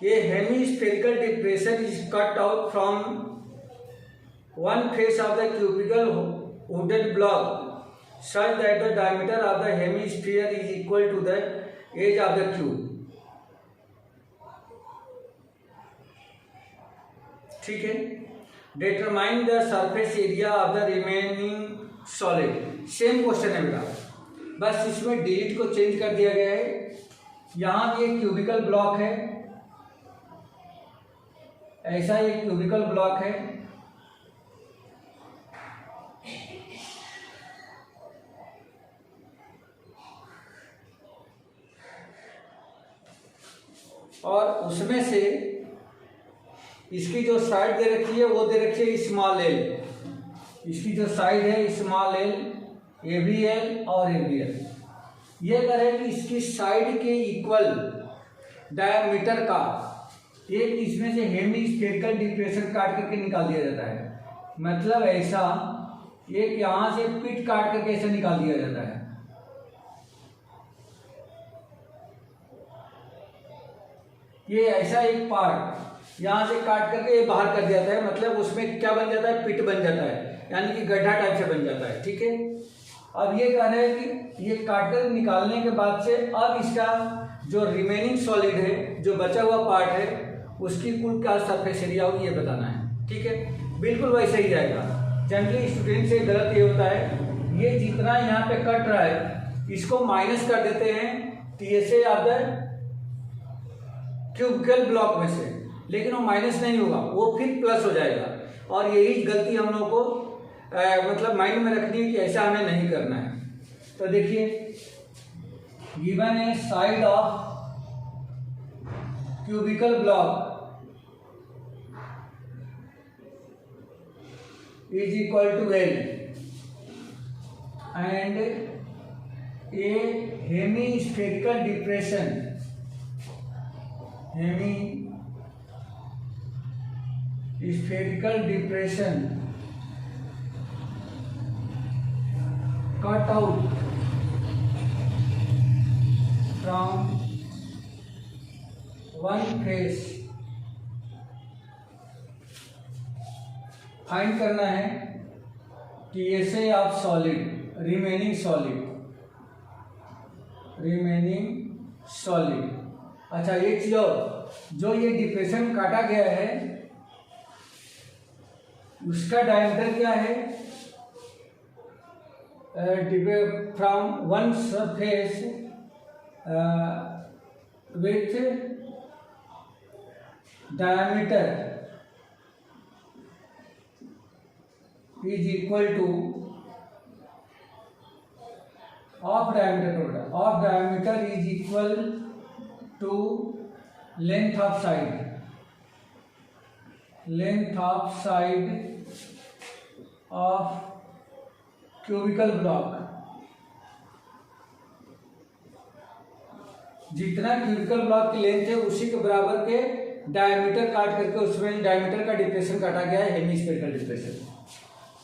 a hemispherical depression is cut out from one face of the cubical wooded block such that the diameter of the hemisphere is equal to the edge of the cube. ठीक है. Determine the surface area of the remaining solid. Same question है बेटा, बस इसमें delete को change कर दिया गया है. यहाँ भी एक क्यूबिकल ब्लॉक है, ऐसा एक क्यूबिकल ब्लॉक है. और उसमें से इसकी जो साइड दे रखी है वो दे रखी है स्मॉल एल. इसकी जो साइड है small l, a b l और ए बी एल. ये करें कि इसकी साइड के इक्वल डायमीटर का एक इसमें से हेमी स्फेरिकल डिप्रेशन काट करके निकाल दिया जाता है. मतलब ऐसा एक यहाँ से पिट काट करके ऐसे निकाल दिया जाता है. ये ऐसा एक पार्ट यहाँ से काट करके ये बाहर कर दिया जाता है. मतलब उसमें क्या बन जाता है, पिट बन जाता है, यानी कि गड्ढा टाइप से बन जाता है. ठीक है. अब ये कह रहे हैं कि ये काट कर निकालने के बाद से अब इसका जो रिमेनिंग सॉलिड है, जो बचा हुआ पार्ट है, उसकी कुल क्या सरफेस एरिया होगी ये बताना है. ठीक है. बिल्कुल वैसे ही जाएगा. जनरली स्टूडेंट से गलत ये होता है, ये जितना यहाँ पे कट रहा है इसको माइनस कर देते हैं TSA of the cubical block में से, लेकिन वो माइनस नहीं होगा, वो फिर प्लस हो जाएगा. और यही गलती हम लोगों को मतलब माइंड में रखनी है कि ऐसा हमें नहीं करना है. तो देखिए, गिवन है side of cubical block is equal to l and a hemispherical depression cut out from one face. Find करना है TSA of solid, remaining solid. अच्छा, एक चीज और, जो ये डिप्रेशन काटा गया है उसका डायमीटर क्या है, from one surface with diameter is equal to of diameter is equal to length of side of cubical block. जितना क्यूबिकल ब्लॉक की लेंथ है उसी के बराबर के डायमीटर काट करके उसमें डायमीटर का डिप्रेशन काटा गया है, हेमीस्फेरिकल डिप्रेशन.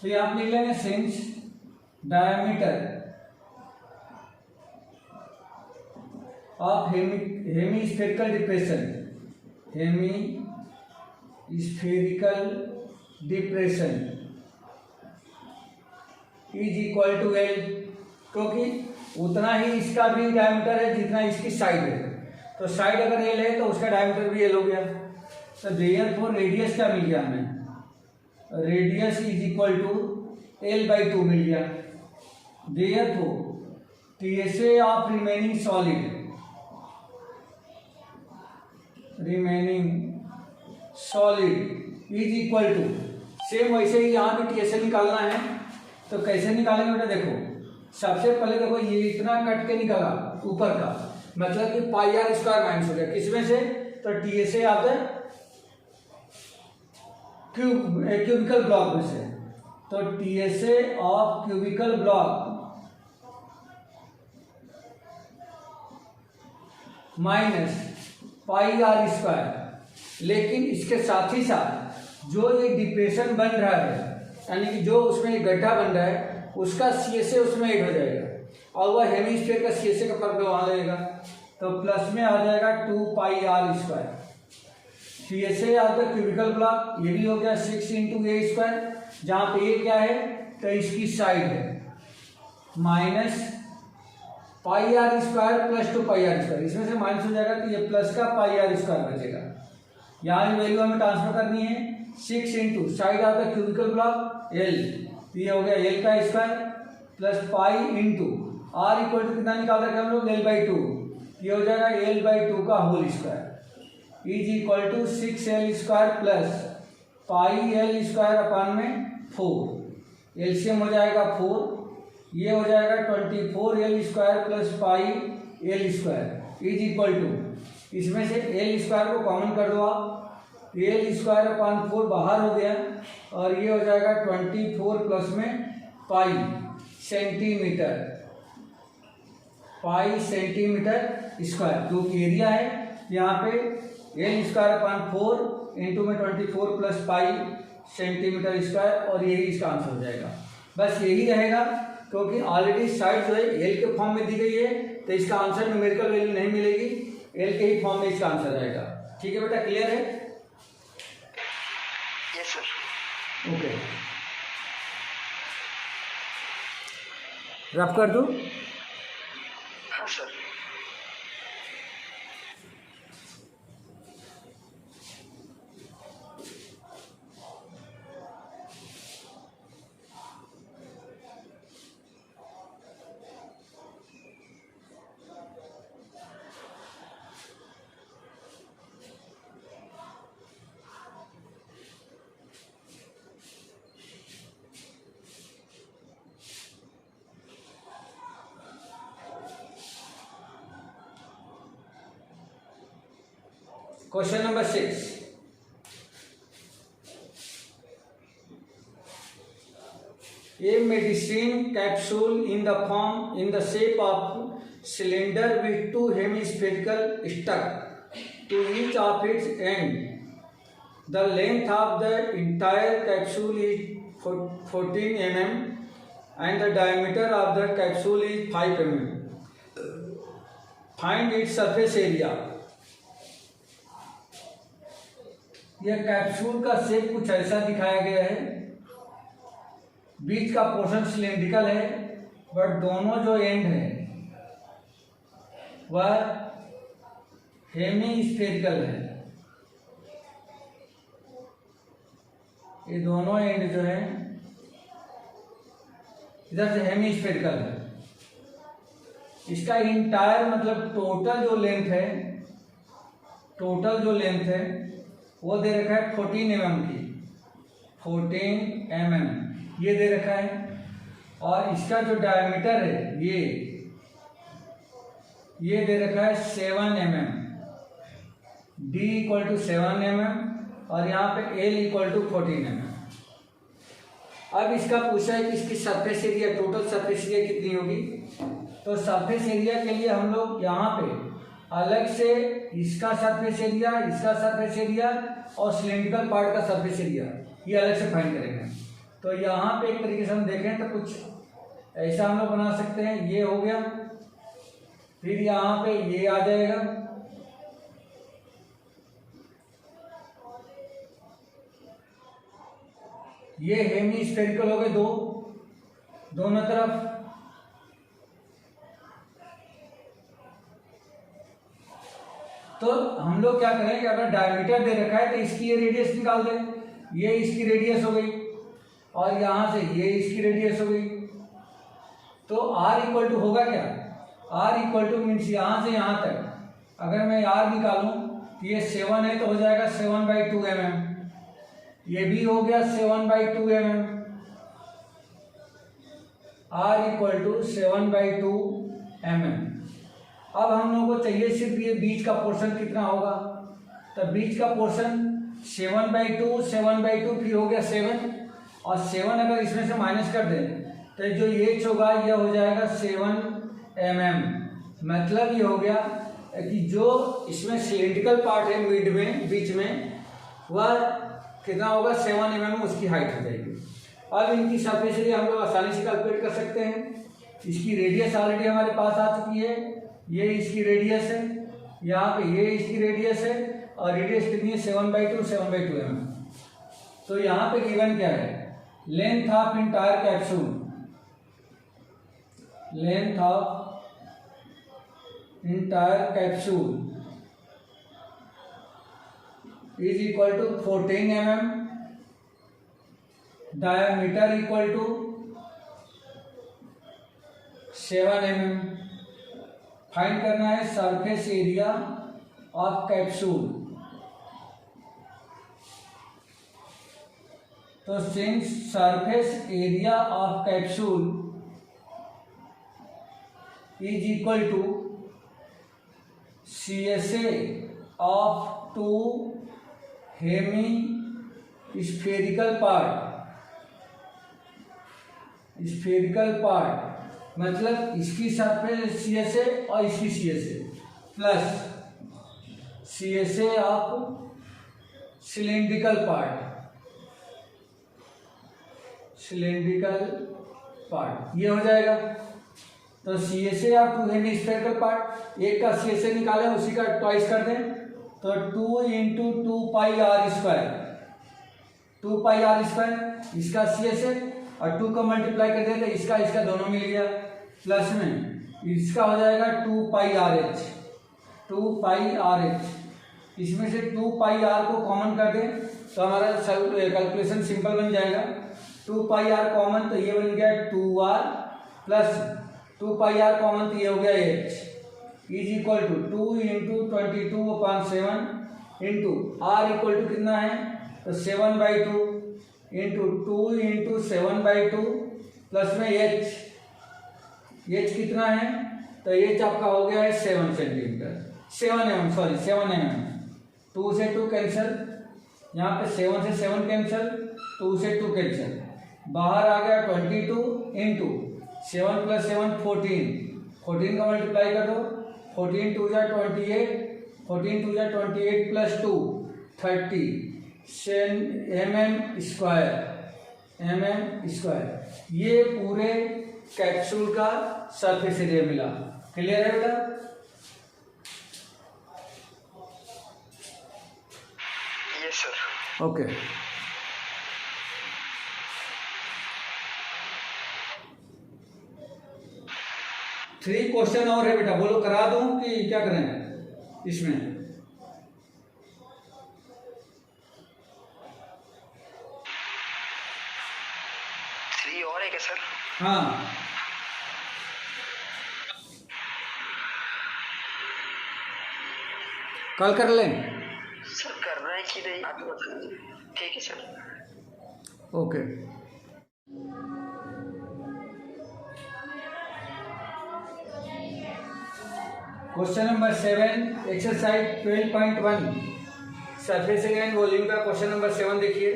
तो यहाँ आप लिख लेंगे since diameter of hemispherical depression is equal to l, क्योंकि उतना ही इसका भी डायमीटर है जितना इसकी साइड है. तो साइड अगर एल है तो उसका डायमीटर भी एल हो गया. तो देयरफॉर रेडियस क्या मिल गया हमें, radius is equal to L/2 मिल गया. Therefore TSA of remaining solid is equal to, same वैसे ही यहाँ भी टीएसए निकालना है. तो कैसे निकालेंगे बेटा, देखो सबसे पहले देखो ये इतना कट के निकाला ऊपर का, मतलब कि पाई आर स्क्वायर माइनस हो गया किसमें से, तो TSA of the cubical block में से. तो TSA of cubical block minus pi are square. लेकिन इसके साथ ही साथ जो ये डिप्रेशन बन रहा है, यानी कि जो उसमें गड्ढा बन रहा है, उसका सीएसए उसमें ऐड हो जाएगा और वह हेमीस्फीयर का सीएसए का फर्क वहां लगेगा. तो प्लस में आ जाएगा 2 pi are square. CSA of the cubical block ये भी हो गया 6 × a स्क्वायर, जहाँ पे ये क्या है, तो इसकी साइड है, minus pi are square plus 2 pi are square, इसमें से माइनस हो जाएगा तो ये प्लस का पाई आर स्क्वायर बचेगा। यहाँ की वैल्यू हमें ट्रांसफर करनी है 6 into side of the cubical block l, तो ये हो गया एल का square plus pi into r equal to कितना निकाल रखे हम लोग, L/2, ये हो जाएगा L/2 का whole square is equal to 6L square plus pi l square upon में 4, एलसीएम हो जाएगा 4, ये हो जाएगा 24L square plus pi l square is equal to, इसमें से एल स्क्वायर को कॉमन कर दो आप, एल स्क्वायर अपान 4 बाहर हो गया और ये हो जाएगा 24 प्लस में पाई सेंटीमीटर, पाई सेंटीमीटर स्क्वायर जो कि एरिया है। यहाँ पे एल स्क्वायर अपान 4 इंटू में 24 प्लस पाई सेंटीमीटर स्क्वायर, और यही इसका आंसर हो जाएगा। बस यही रहेगा क्योंकि ऑलरेडी साइड जो है एल के फॉर्म में दी गई है, तो इसका आंसर न्यूमेरिकल वैल्यू नहीं मिलेगी, एल के ही फॉर्म में इसका आंसर आएगा। ठीक है बेटा, क्लियर है? Yes sir. ओके, रफ कर दूं? हाँ sir. Question number 6. A medicine capsule in the shape of cylinder with 2 hemispherical stuck to each of its end. The length of the entire capsule is 14 mm and the diameter of the capsule is 5 mm. Find its surface area. यह capsule का shape कुछ ऐसा दिखाया गया है, बीच का portion cylindrical है, but दोनों जो एंड है वह हेमीस्फेरिकल है। ये दोनों एंड जो है इधर से हेमीस्फेरिकल है। इसका इंटायर मतलब टोटल जो लेंथ है वो दे रखा है 14 mm की, 14 mm ये दे रखा है, और इसका जो डायमीटर है ये दे रखा है 7 mm, D equal to 7 mm और यहाँ पे L इक्वल टू 14 mm। अब इसका पूछा है कि इसकी surface area, total surface area कितनी होगी। तो सरफेस एरिया के लिए हम लोग यहाँ पे अलग से इसका सरफेस एरिया और सिलेंड्रिकल पार्ट का सरफेस एरिया ये अलग से फाइंड करेंगे। तो यहाँ पे एक तरीके से हम देखें तो कुछ ऐसा हम लोग बना सकते हैं, ये हो गया, फिर यहाँ पे ये आ जाएगा, ये हेमीस्फेरिकल हो गए दोनों तरफ। तो हम लोग क्या करें कि अगर डायमीटर दे रखा है तो इसकी ये रेडियस निकाल दें, ये इसकी रेडियस हो गई और यहाँ से ये इसकी रेडियस हो गई। तो R इक्वल टू होगा क्या, R इक्वल टू मीन्स यहाँ से यहाँ तक अगर मैं R निकालूं तो ये 7 है तो हो जाएगा 7/2 mm, ये भी हो गया 7/2 mm, R equal to 7/2 mm। अब हम लोगों को चाहिए सिर्फ ये बीच का पोर्शन कितना होगा, तो बीच का पोर्शन 7/2 फिर हो गया 7, और 7 अगर इसमें से माइनस कर दें तो जो ये होगा यह हो जाएगा 7 mm। मतलब ये हो गया कि जो इसमें सिलेंड्रिकल पार्ट है मिड में बीच में वह कितना होगा 7 mm उसकी हाइट हो जाएगी। अब इनकी सरफेस एरिया हम लोग आसानी से कैलकुलेट कर सकते हैं। इसकी रेडियस ऑलरेडी हमारे पास आ चुकी है, ये इसकी रेडियस है, यहाँ पे ये इसकी रेडियस है और रेडियस कितनी है 7/2 mm। तो यहाँ पे गिवन क्या है, length of entire capsule, length of entire capsule is equal to 14 mm, diameter equal to 7 mm। Find करना है सरफेस एरिया ऑफ कैप्सूल। तो since surface area of capsule is equal to CSA of 2 Hemy spherical part, मतलब इसकी surface CSA और इसकी CSA plus CSA of cylindrical part, ये हो जाएगा। तो CSA of 2 Hemy spherical part, एक का CSA निकाले उसी का ट्वाइस कर दें, तो 2 इंटू 2 पाई आर स्क्वायर इसका CSA और 2 को मल्टीप्लाई कर देते इसका दोनों मिल गया, प्लस में इसका हो जाएगा 2 पाई आर एच। इसमें से 2 पाई आर को कॉमन कर दें तो हमारा कैलकुलेशन सिंपल बन जाएगा। 2 पाई आर कॉमन तो ये बन गया 2r plus 2 pi are common तो ये हो गया h is equal to 2 into 22/7 into r equal to कितना है तो 7/2 इंटू 2 इंटू 7/2 प्लस में h कितना है तो h आपका हो गया है 7 सेंटीमीटर 7 mm। 2 से 2 कैंसिल, यहाँ पे 7 से 7 कैंसिल, 2 से 2 कैंसिल, बाहर आ गया 22 इंटू 7 प्लस 7 14 का मल्टीप्लाई कर दो, 14 2 जा 28, 14 2 जा 28 प्लस 2 30 mm स्क्वायर। ये पूरे कैप्सूल का सरफेस एरिया मिला। क्लियर है बेटा? Yes sir. Okay. Three question और है बेटा, बोलो करा दूं कि क्या करें इसमें? थ्री और है क्या सर? हाँ, कल कर लें। सर करना है कि नहीं आप बता दीजिए। ठीक है sir. Okay. Question number 7 exercise 12.1 surface area and volume का क्वेश्चन नंबर 7 देखिए।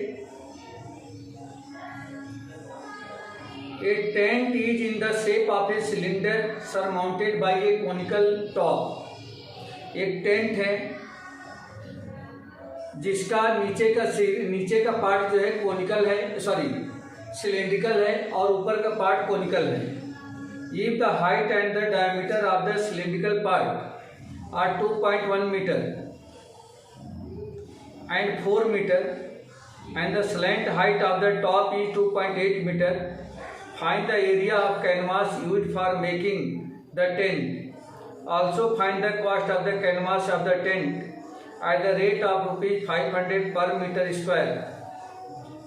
A tent is in the shape of a cylinder surmounted by a conical top. एक टेंट है जिसका नीचे का पार्ट जो है कोनिकल है, सिलेंड्रिकल है और ऊपर का पार्ट कोनिकल है। If the height and the diameter of the cylindrical part are 2.1 meter and 4 meter and the slant height of the top is 2.8 meter, find the area of canvas used for making the tent. Also find the cost of the canvas of the tent at the rate of rupees 500 per meter square.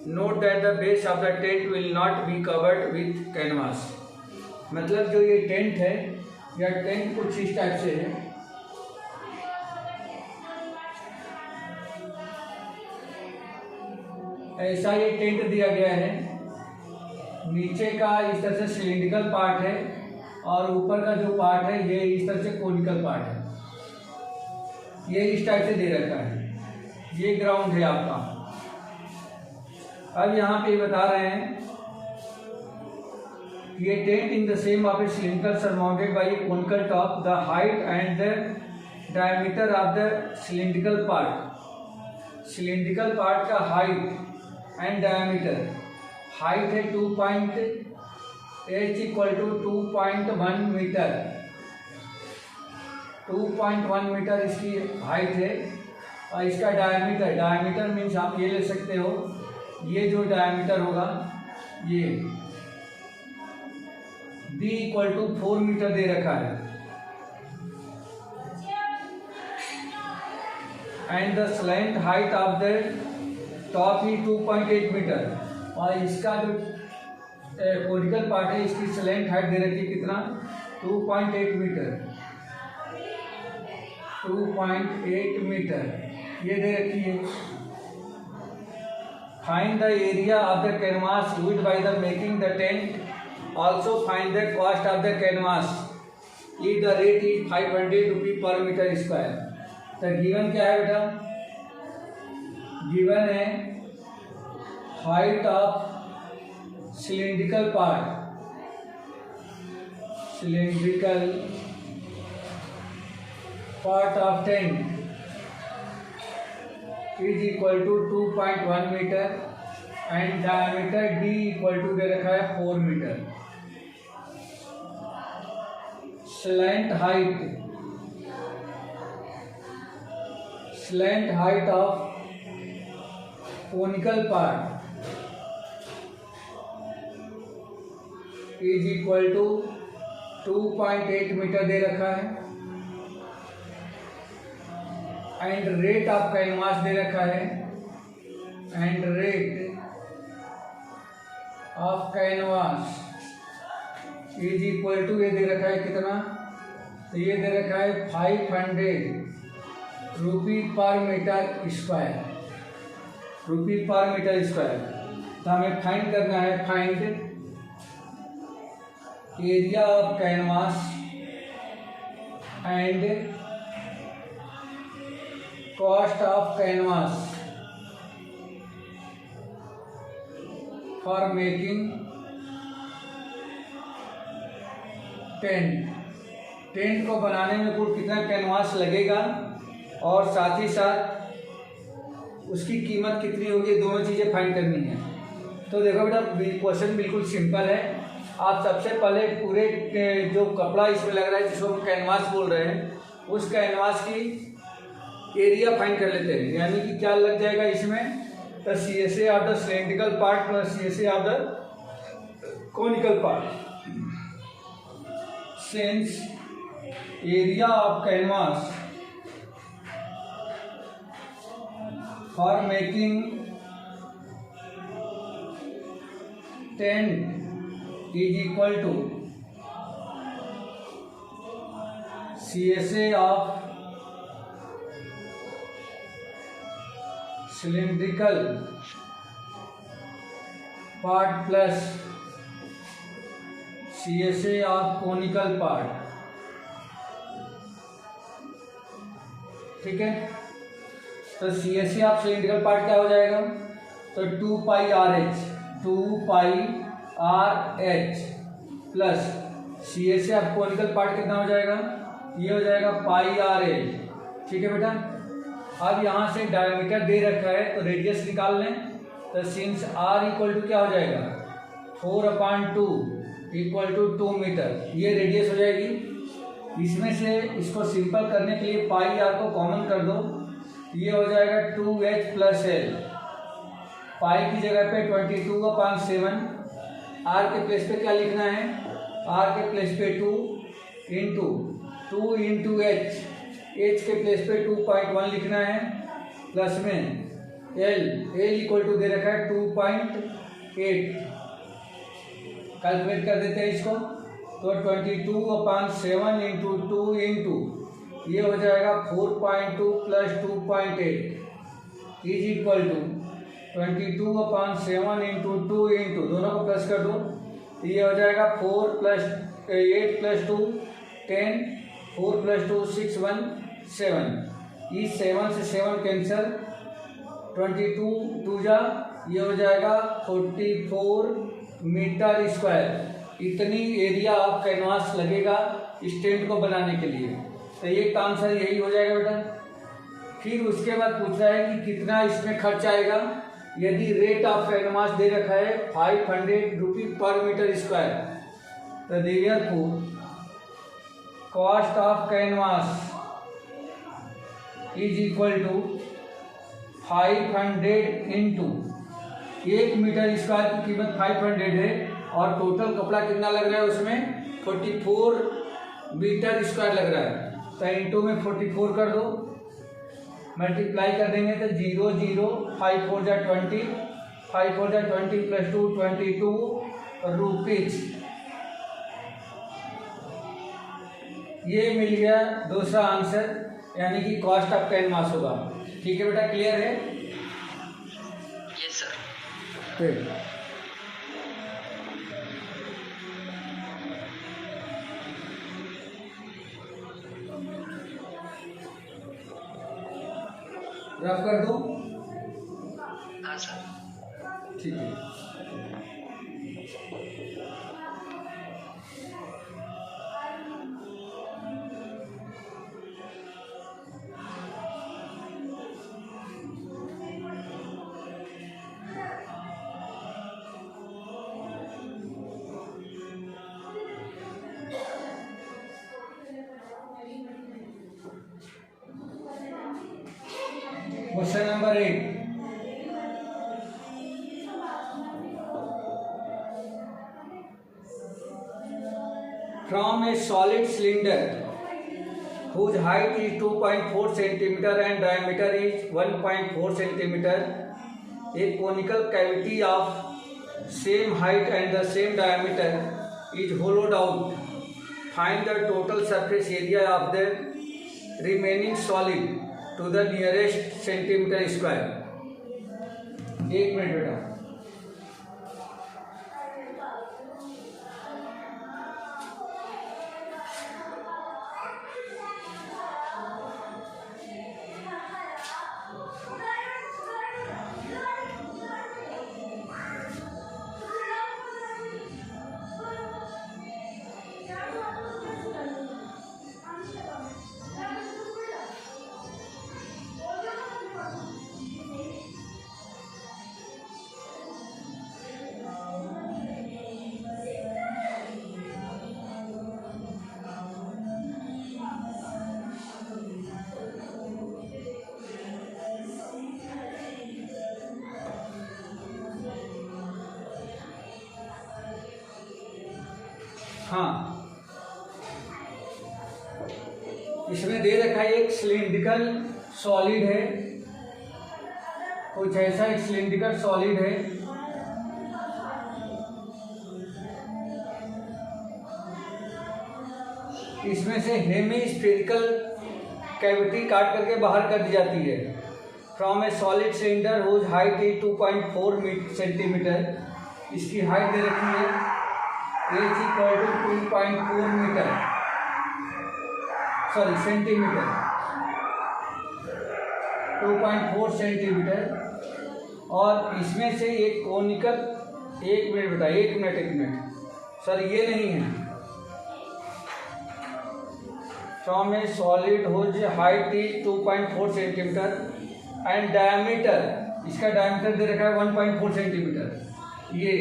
Note that the base of the tent will not be covered with canvas. मतलब जो ये tent है या tent कुछ इस type से है। ऐसा ये टेंट दिया गया है, नीचे का इस तरह से सिलेंड्रिकल पार्ट है और ऊपर का जो पार्ट है ये इस तरह से कोनिकल पार्ट है। ये इस टाइप से दे रखा है। ये ग्राउंड है आपका। अब यहाँ पे बता रहे हैं ये tent in the same of a cylinder surmounted by a conical top, the height and the diameter of the cylindrical part का हाइट एंड डायमीटर, हाइट है 2.h equal to 2.1 metre, 2.1 metre इसकी हाइट है और इसका diameter means आप ये ले सकते हो, ये जो डायमीटर होगा ये b इक्वल टू 4 मीटर दे रखा है and the slant height of the top ही 2.8 मीटर और इसका जो कोनिकल पार्ट है इसकी स्लैंट हाइट दे रखी है कितना 2.8 मीटर 2.8 मीटर ये दे रखी है। Find the area of the canvas used by the making the tent also find the cost of the canvas if the rate is 500 रुपये पर मीटर स्क्वायर। तो गिवन क्या है बेटा, गिवन है height of cylindrical part of tent is equal to 2.1 metre and diameter d equal to दे रखा है 4 metre. Slant height of conical part is equal to 2.8 metre दे रखा है एंड रेट ऑफ कैनवास दे रखा है and rate of canvas is equal to ये दे रखा है कितना, तो ये दे रखा है 500 रुपये पर मीटर स्क्वायर तो हमें फाइंड करना है, find area of canvas and cost of canvas for making tent को बनाने में कुल कितना कैनवास लगेगा और साथ ही साथ उसकी कीमत कितनी होगी, दोनों चीज़ें फाइंड करनी है। तो देखो बेटा क्वेश्चन बिल्कुल सिंपल है। आप सबसे पहले पूरे जो कपड़ा इसमें लग रहा है जिसको हम कैनवास बोल रहे हैं उस कैनवास की एरिया फाइंड कर लेते हैं, यानी कि क्या लग जाएगा इसमें, तो CSA of the cylindrical part plus CSA of the conical part. Since area of canvas for making tent is equal to CSA of cylindrical part plus CSA of conical part, ठीक है। तो CSA ऑफ सिलेंड्रिकल पार्ट क्या हो जाएगा, तो 2 pi r h plus CSA of conical part कितना हो जाएगा, ये हो जाएगा पाई आर एल, ठीक है बेटा। अब यहाँ से डायमीटर दे रखा है तो रेडियस निकाल लें, तो सिंस आर इक्वल टू क्या हो जाएगा 4/2 इक्वल टू 2 मीटर, ये रेडियस हो जाएगी। इसमें से इसको सिंपल करने के लिए पाई आर को कॉमन कर दो, ये हो जाएगा 2h प्लस एल, पाई की जगह पे 22/7, आर के प्लेस पे क्या लिखना है, आर के प्लेस पे 2 इंटू एच के प्लेस पे 2.1 लिखना है, प्लस में एल इक्वल टू दे रखा है 2.8, कैलकुलेट कर देते हैं इसको, तो 22/7 इंटू 2 इंटू ये हो जाएगा 4.2 plus 2.8 is equal to 22/7 into 2 into दोनों को प्लस कर दो, तो ये हो जाएगा 4 प्लस 8 प्लस 2 10, 4 प्लस 2 6 1 7, इस 7 से 7 कैंसिल, 22 2 जा ये हो जाएगा 44 मीटर स्क्वायर। इतनी एरिया ऑफ कैनवास लगेगा इस टेंट को बनाने के लिए, तो ये का आंसर यही हो जाएगा बेटा। फिर उसके बाद पूछ रहा है कि कितना इसमें खर्च आएगा, यदि रेट ऑफ कैनवास दे रखा है 500 रुपये पर मीटर स्क्वायर, तो therefore cost of canvas is equal to 500 into 1 metre square की कीमत 500 है और टोटल कपड़ा कितना लग रहा है उसमें 44 मीटर स्क्वायर लग रहा है। तो इंटू में 44 कर दो, मल्टीप्लाई कर देंगे तो 0 0 5 4 जा 20, 5 4 जा 20 प्लस 2 22 रुपीज। ये मिल गया दूसरा आंसर, यानी कि कॉस्ट ऑफ 10 मास होगा। ठीक है बेटा, क्लियर है? Yes sir. फिर रफ कर दो। हाँ सर। ठीक है, question number 8। From a solid cylinder whose height is 2.4 centimeter and diameter is 1.4 centimeter, a conical cavity of same height and the same diameter is hollowed out. Find the total surface area of the remaining solid to the nearest centimeter square. 1 minute बेटा। हाँ, इसमें दे रखा है एक cylindrical solid है, कुछ ऐसा एक सिलिंड्रिकल सॉलिड है। इसमें से हेमीस्फेरिकल कैविटी काट करके बाहर कर दी जाती है। From a solid cylinder whose height is 2.4 centimetre. इसकी हाइट दे रखी है h equal to 2.4 metre, sorry centimetre, 2.4 centimetre. और इसमें से एक कोनिकल, 1 मिनट बेटा, 1 मिनट, सर ये नहीं है। From a solid whose height is 2.4 centimetre and diameter, इसका डायमीटर दे रखा है 1.4 सेंटीमीटर। ये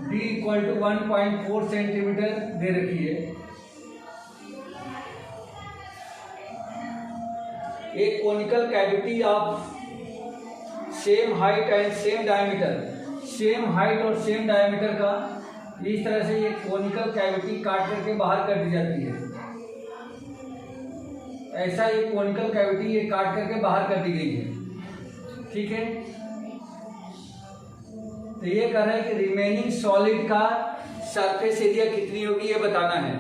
d इक्वल टू 1.4 सेंटीमीटर दे रखी है। एक conical cavity of same height and same diameter, same height और सेम डायमीटर का इस तरह से एक कोनिकल कैविटी काट करके बाहर कर दी जाती है। ऐसा एक कोनिकल कैविटी ये काट करके बाहर कर दी गई है। ठीक है, तो ये कह रहा है कि रिमेनिंग सॉलिड का सरफेस एरिया कितनी होगी ये बताना है।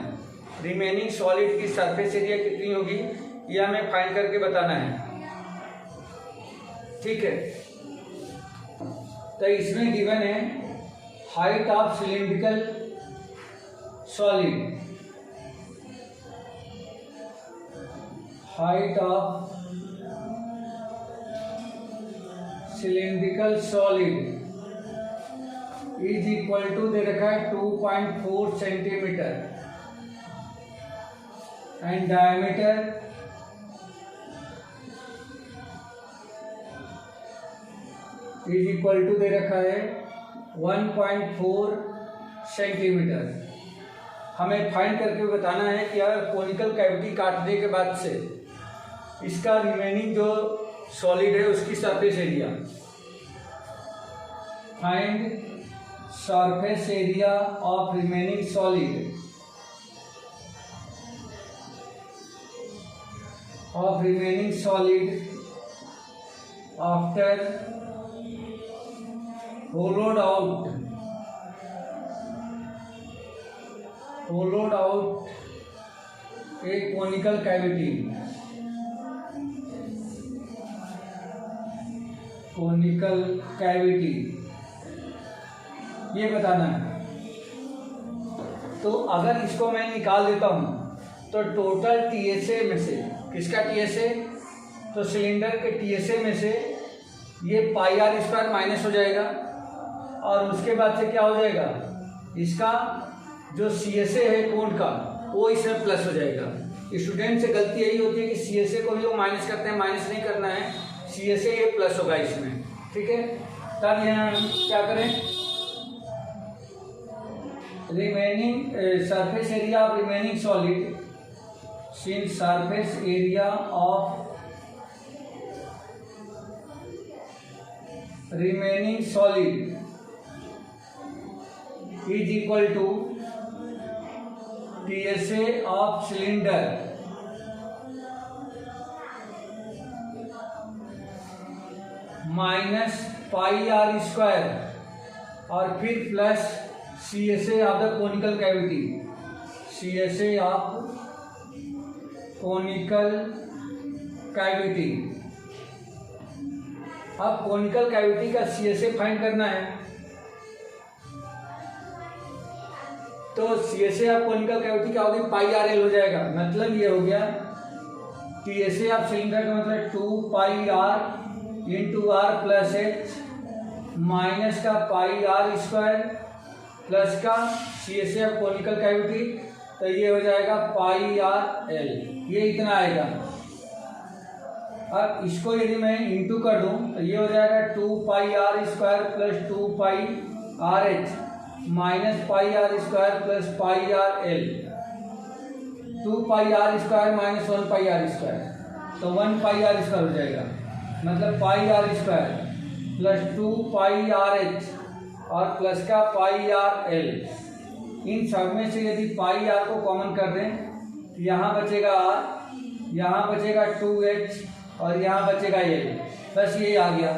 रिमेनिंग सॉलिड की सरफेस एरिया कितनी होगी ये हमें फाइंड करके बताना है। ठीक है, तो इसमें गिवन है height of cylindrical solid, height of cylindrical solid is equal to दे रखा है 2.4 centimetre and diameter is equal to दे रखा है 1.4 सेंटीमीटर। हमें फाइंड करके बताना है कि अगर कोनिकल कैविटी काटने के बाद से इसका रिमेनिंग जो सॉलिड है उसकी surface area. Find surface area of remaining solid after hollowed out a conical cavity, ये बताना है। तो अगर इसको मैं निकाल देता हूँ तो टोटल टीएसए में से, किसका टीएसए, तो सिलेंडर के टीएसए में से ये पाई आर स्क्वायर माइनस हो जाएगा और उसके बाद से क्या हो जाएगा, इसका जो सीएसए है कोण का वो इसमें प्लस हो जाएगा। स्टूडेंट से गलती यही होती है कि सीएसए को भी वो माइनस करते हैं, माइनस नहीं करना है, सीएसए ये प्लस होगा इसमें, ठीक है। तब यहाँ क्या करें, remaining surface area of remaining solid, since surface area of remaining solid is equal to TSA of cylinder minus pi are square और फिर plus CSA of the conical cavity, CSA of conical cavity. अब conical cavity का CSA find करना है, तो CSA of conical cavity क्या होगी, पाई r L हो जाएगा। मतलब ये हो गया TSA ऑफ सिलेंडर का मतलब 2 pi r into r plus h minus का पाई आर स्क्वायर प्लस का CSA ऑफ कोनिकल कैविटी, तो ये हो जाएगा पाई आर एल, ये इतना आएगा। अब इसको यदि मैं इंटू कर दूं तो ये हो जाएगा 2 pi are square plus 2 pi r h minus pi are square plus pi r l, 2 pi are square minus 1 pi are square, तो 1 पाई आर स्क्वायर हो जाएगा। मतलब pi are square plus 2 pi r h और plus का pi r L, इन सब में से यदि पाई आर को कॉमन कर दें तो यहाँ बचेगा आर, यहाँ बचेगा 2h और यहाँ बचेगा एल, बस ये आ गया।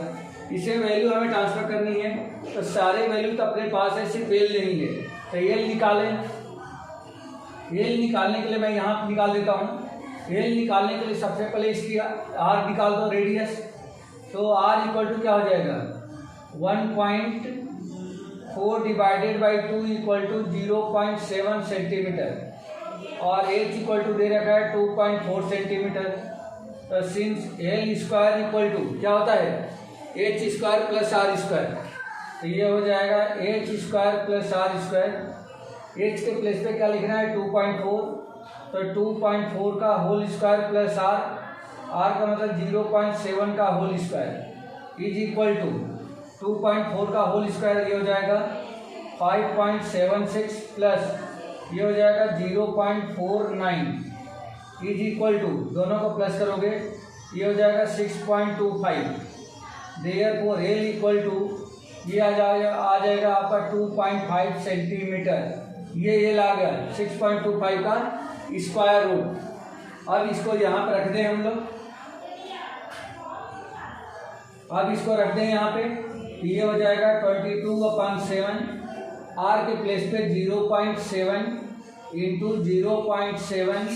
इसे वैल्यू हमें ट्रांसफर करनी है तो सारे वैल्यू तो अपने पास है, सिर्फ एल नहीं है, तो एल निकालें। एल निकालने के लिए मैं यहाँ निकाल देता हूँ। एल निकालने के लिए सबसे पहले इसकी आर निकाल दो, रेडियस, तो आर इक्वल टू क्या हो जाएगा 1.4 divided by 2 equal to 0.7 centimetre और एच इक्वल टू दे रखा है 2.4 सेंटीमीटर। तो since L square equal to क्या होता है H square plus R square, तो ये हो जाएगा H square plus R square. H के प्लेस पे क्या लिखना है 2.4, तो 2.4 का whole square plus R, R का मतलब 0.7 का whole square is equal to 2.4 का होल स्क्वायर, ये हो जाएगा 5.76 प्लस ये हो जाएगा 0.49 इज इक्वल टू, दोनों को प्लस करोगे ये हो जाएगा 6.25। देयरफॉर एल इक्वल टू ये आ जाएगा आपका 2.5 सेंटीमीटर, ये एल आ गया 6.25 का स्क्वायर रूट। अब इसको यहाँ पर रख दें हम लोग, अब इसको रख दें यहाँ पे, ये हो जाएगा 22/7, आर के प्लेस पे 0.7 into 0.7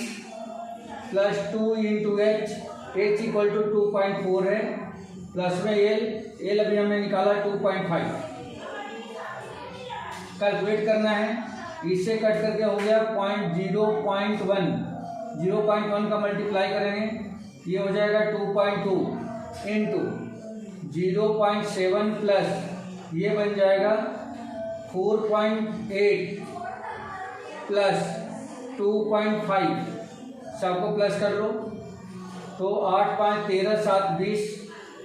plus 2 into H, H equal to 2.4 है, प्लस में एल, एल अभी हमने निकाला 2.5। कैलकुलेट करना है, इससे कट करके हो गया 0.1, 0.1 का मल्टीप्लाई करेंगे ये हो जाएगा 2.2 इंटू 0.7 प्लस ये बन जाएगा 4.8 प्लस 2.5, सबको प्लस कर लो तो 8 5 13 7 20,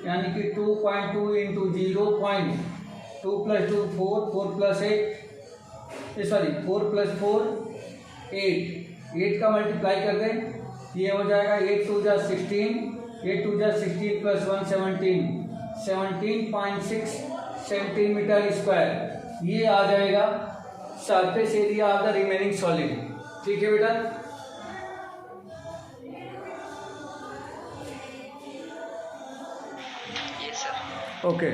यानी कि 2.2 into 0.2 plus 2 4, 4 plus 8 sorry 4 plus 4 8, 8 का मल्टीप्लाई कर दें ये हो जाएगा 8 2 जा 16 8 टू जा 16 प्लस 1 17, 17.6 सेंटीमीटर स्क्वायर ये आ जाएगा surface area of the remaining solid. ठीक है बेटा, यस सर। ओके।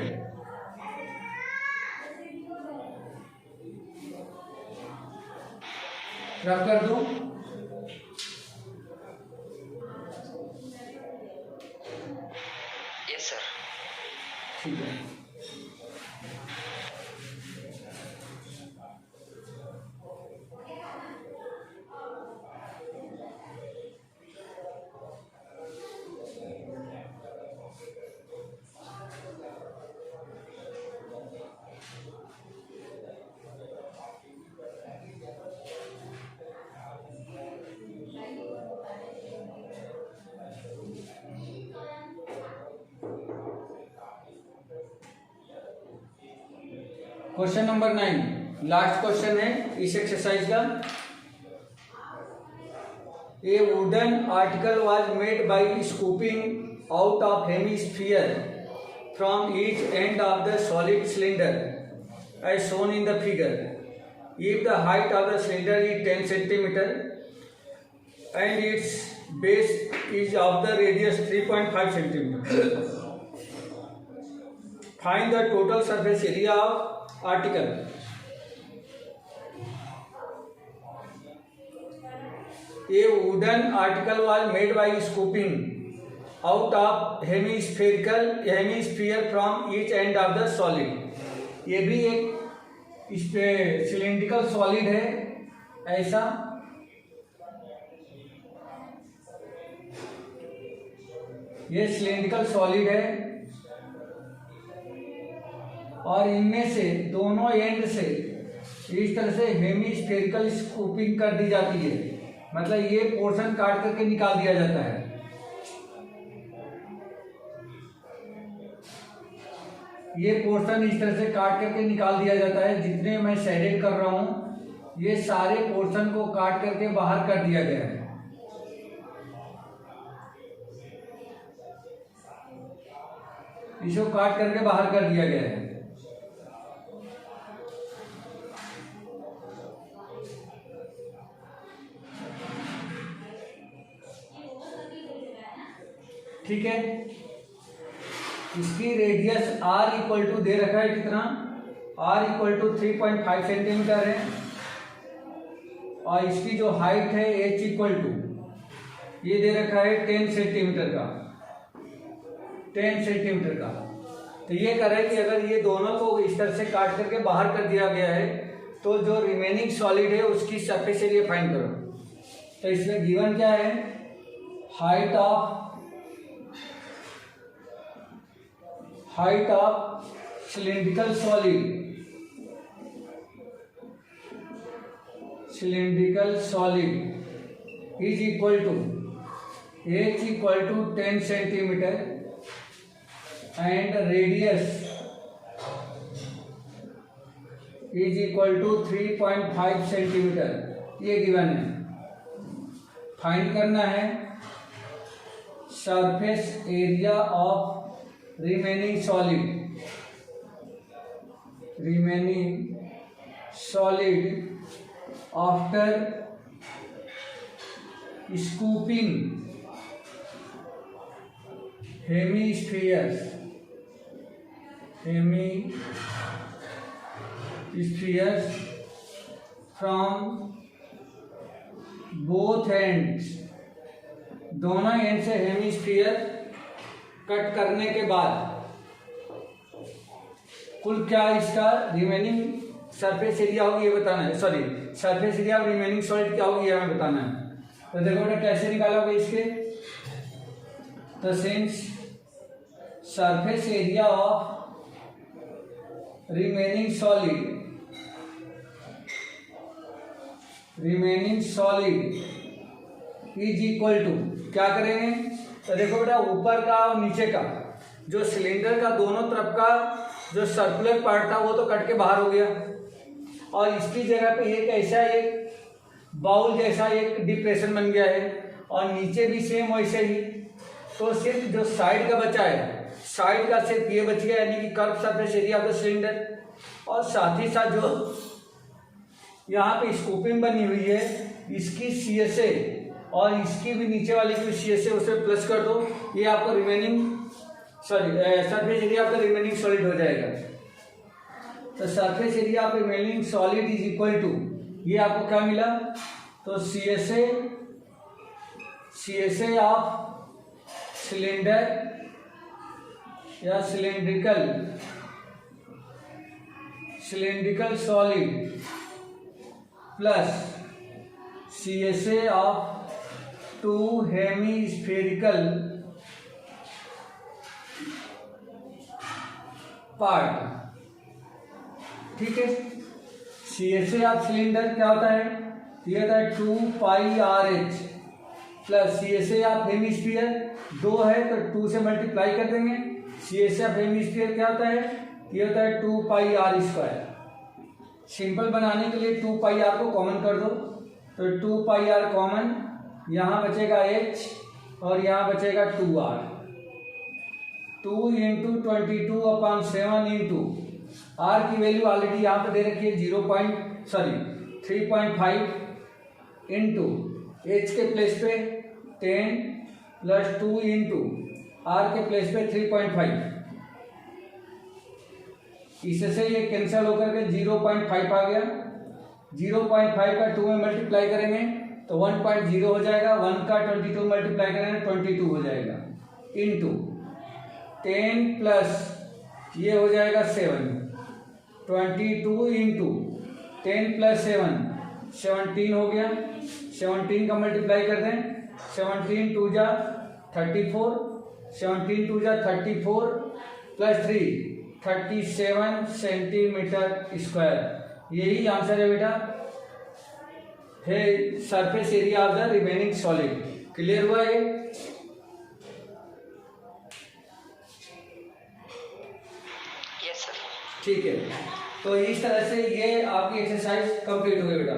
रफ कर दूं? Yes sir. ठीक है। क्वेश्चन नंबर 9 लास्ट क्वेश्चन है इस एक्सरसाइज का। A wooden article was made by scooping out of hemisphere from each end of the solid cylinder as shown in the figure. If the height of the cylinder is 10 centimetre and its base is of the radius 3.5 centimetre, find the total surface area of article. A wooden article was made by scooping out of hemisphere from each end of the solid। ये भी एक इस पे cylindrical solid है ऐसा, ये cylindrical solid है और इनमें से दोनों एंड से इस तरह से हेमिस्फेरिकल स्कूपिंग कर दी जाती है, मतलब ये पोर्शन काट करके निकाल दिया जाता है। ये पोर्शन इस तरह से काट करके निकाल दिया जाता है। जितने मैं शेडेड कर रहा हूं ये सारे पोर्शन को काट करके बाहर कर दिया गया है। इसको काट करके बाहर कर दिया गया है। ठीक है, इसकी रेडियस r इक्वल टू दे रखा है कितना, r इक्वल टू 3.5 सेंटीमीटर है और इसकी जो हाइट है h इक्वल टू ये दे रखा है 10 सेंटीमीटर का, 10 सेंटीमीटर का। तो ये कह रहा है कि अगर ये दोनों को इस तरह से काट करके बाहर कर दिया गया है तो जो रिमेनिंग सॉलिड है उसकी सरफेस एरिया फाइंड करो। तो इसमें गिवन क्या है, height of cylindrical solid is equal to h equal to 10 centimetre and radius is equal to 3.5 centimetre. ये गिवन है। फाइंड करना है surface area of remaining solid after scooping hemispheres from both ends, दोनों end से hemisphere cut करने के बाद कुल क्या इसका रिमेनिंग सरफेस एरिया होगी ये बताना है। Sorry, surface area of remaining solid क्या होगी ये हमें बताना है। तो देखो बेटा कैसे निकालोगे इसके, तो since surface area of remaining solid is equal to क्या करेंगे, तो देखो बेटा ऊपर का और नीचे का जो सिलेंडर का दोनों तरफ का जो सर्कुलर पार्ट था वो तो कट के बाहर हो गया और इसकी जगह पे एक ऐसा एक बाउल जैसा एक डिप्रेशन बन गया है और नीचे भी सेम वैसे ही तो सिर्फ जो साइड का बचा है, साइड का सिर्फ ये बच गया, यानी कि curve surface area of the cylinder. और साथ ही साथ जो यहाँ पे स्कूपिंग बनी हुई है, इसकी CSA और इसकी भी नीचे वाली की CSA उसे प्लस कर दो, ये आपको remaining surface area of the remaining solid हो जाएगा। तो surface area of remaining solid is equal to, ये आपको क्या मिला, तो CSA ऑफ सिलेंडर या cylindrical solid plus CSA of 2 hemispherical part. ठीक है, CSA ऑफ सिलेंडर क्या होता है, ये होता है 2 पाई RH plus CSA of hemisphere 2 है तो 2 से मल्टीप्लाई कर देंगे। CSA ऑफ हेमिस्फीयर क्या होता है, ये होता है 2 पाई R²। सिंपल बनाने के लिए 2 पाई R को कॉमन कर दो, तो 2 पाई R कॉमन, यहाँ बचेगा H और यहाँ बचेगा 2R। 2 × 22/7 इंटू R की वैल्यू ऑलरेडी यहाँ पे दे रखी है 3.5 इंटू H के प्लेस पे 10 प्लस 2 इंटू R के प्लेस पे 3.5। इससे ये कैंसिल होकर के 0.5 आ गया। 0.5 का 2 में मल्टीप्लाई करेंगे तो 1.0 हो जाएगा, 1 का 22 मल्टीप्लाई करेंगे 22 हो जाएगा, इंटू 10 प्लस ये हो जाएगा 7, 22 इंटू 10 प्लस 7 17 हो गया। 17 का मल्टीप्लाई कर दें, 17 2 जा 34, 17 2 जा 34 प्लस 3 37 सेंटीमीटर स्क्वायर। यही आंसर है बेटा, है surface area of the remaining solid. Clear हुआ ये? Yes sir. ठीक है, तो इस तरह से ये आपकी एक्सरसाइज कंप्लीट हो गई बेटा।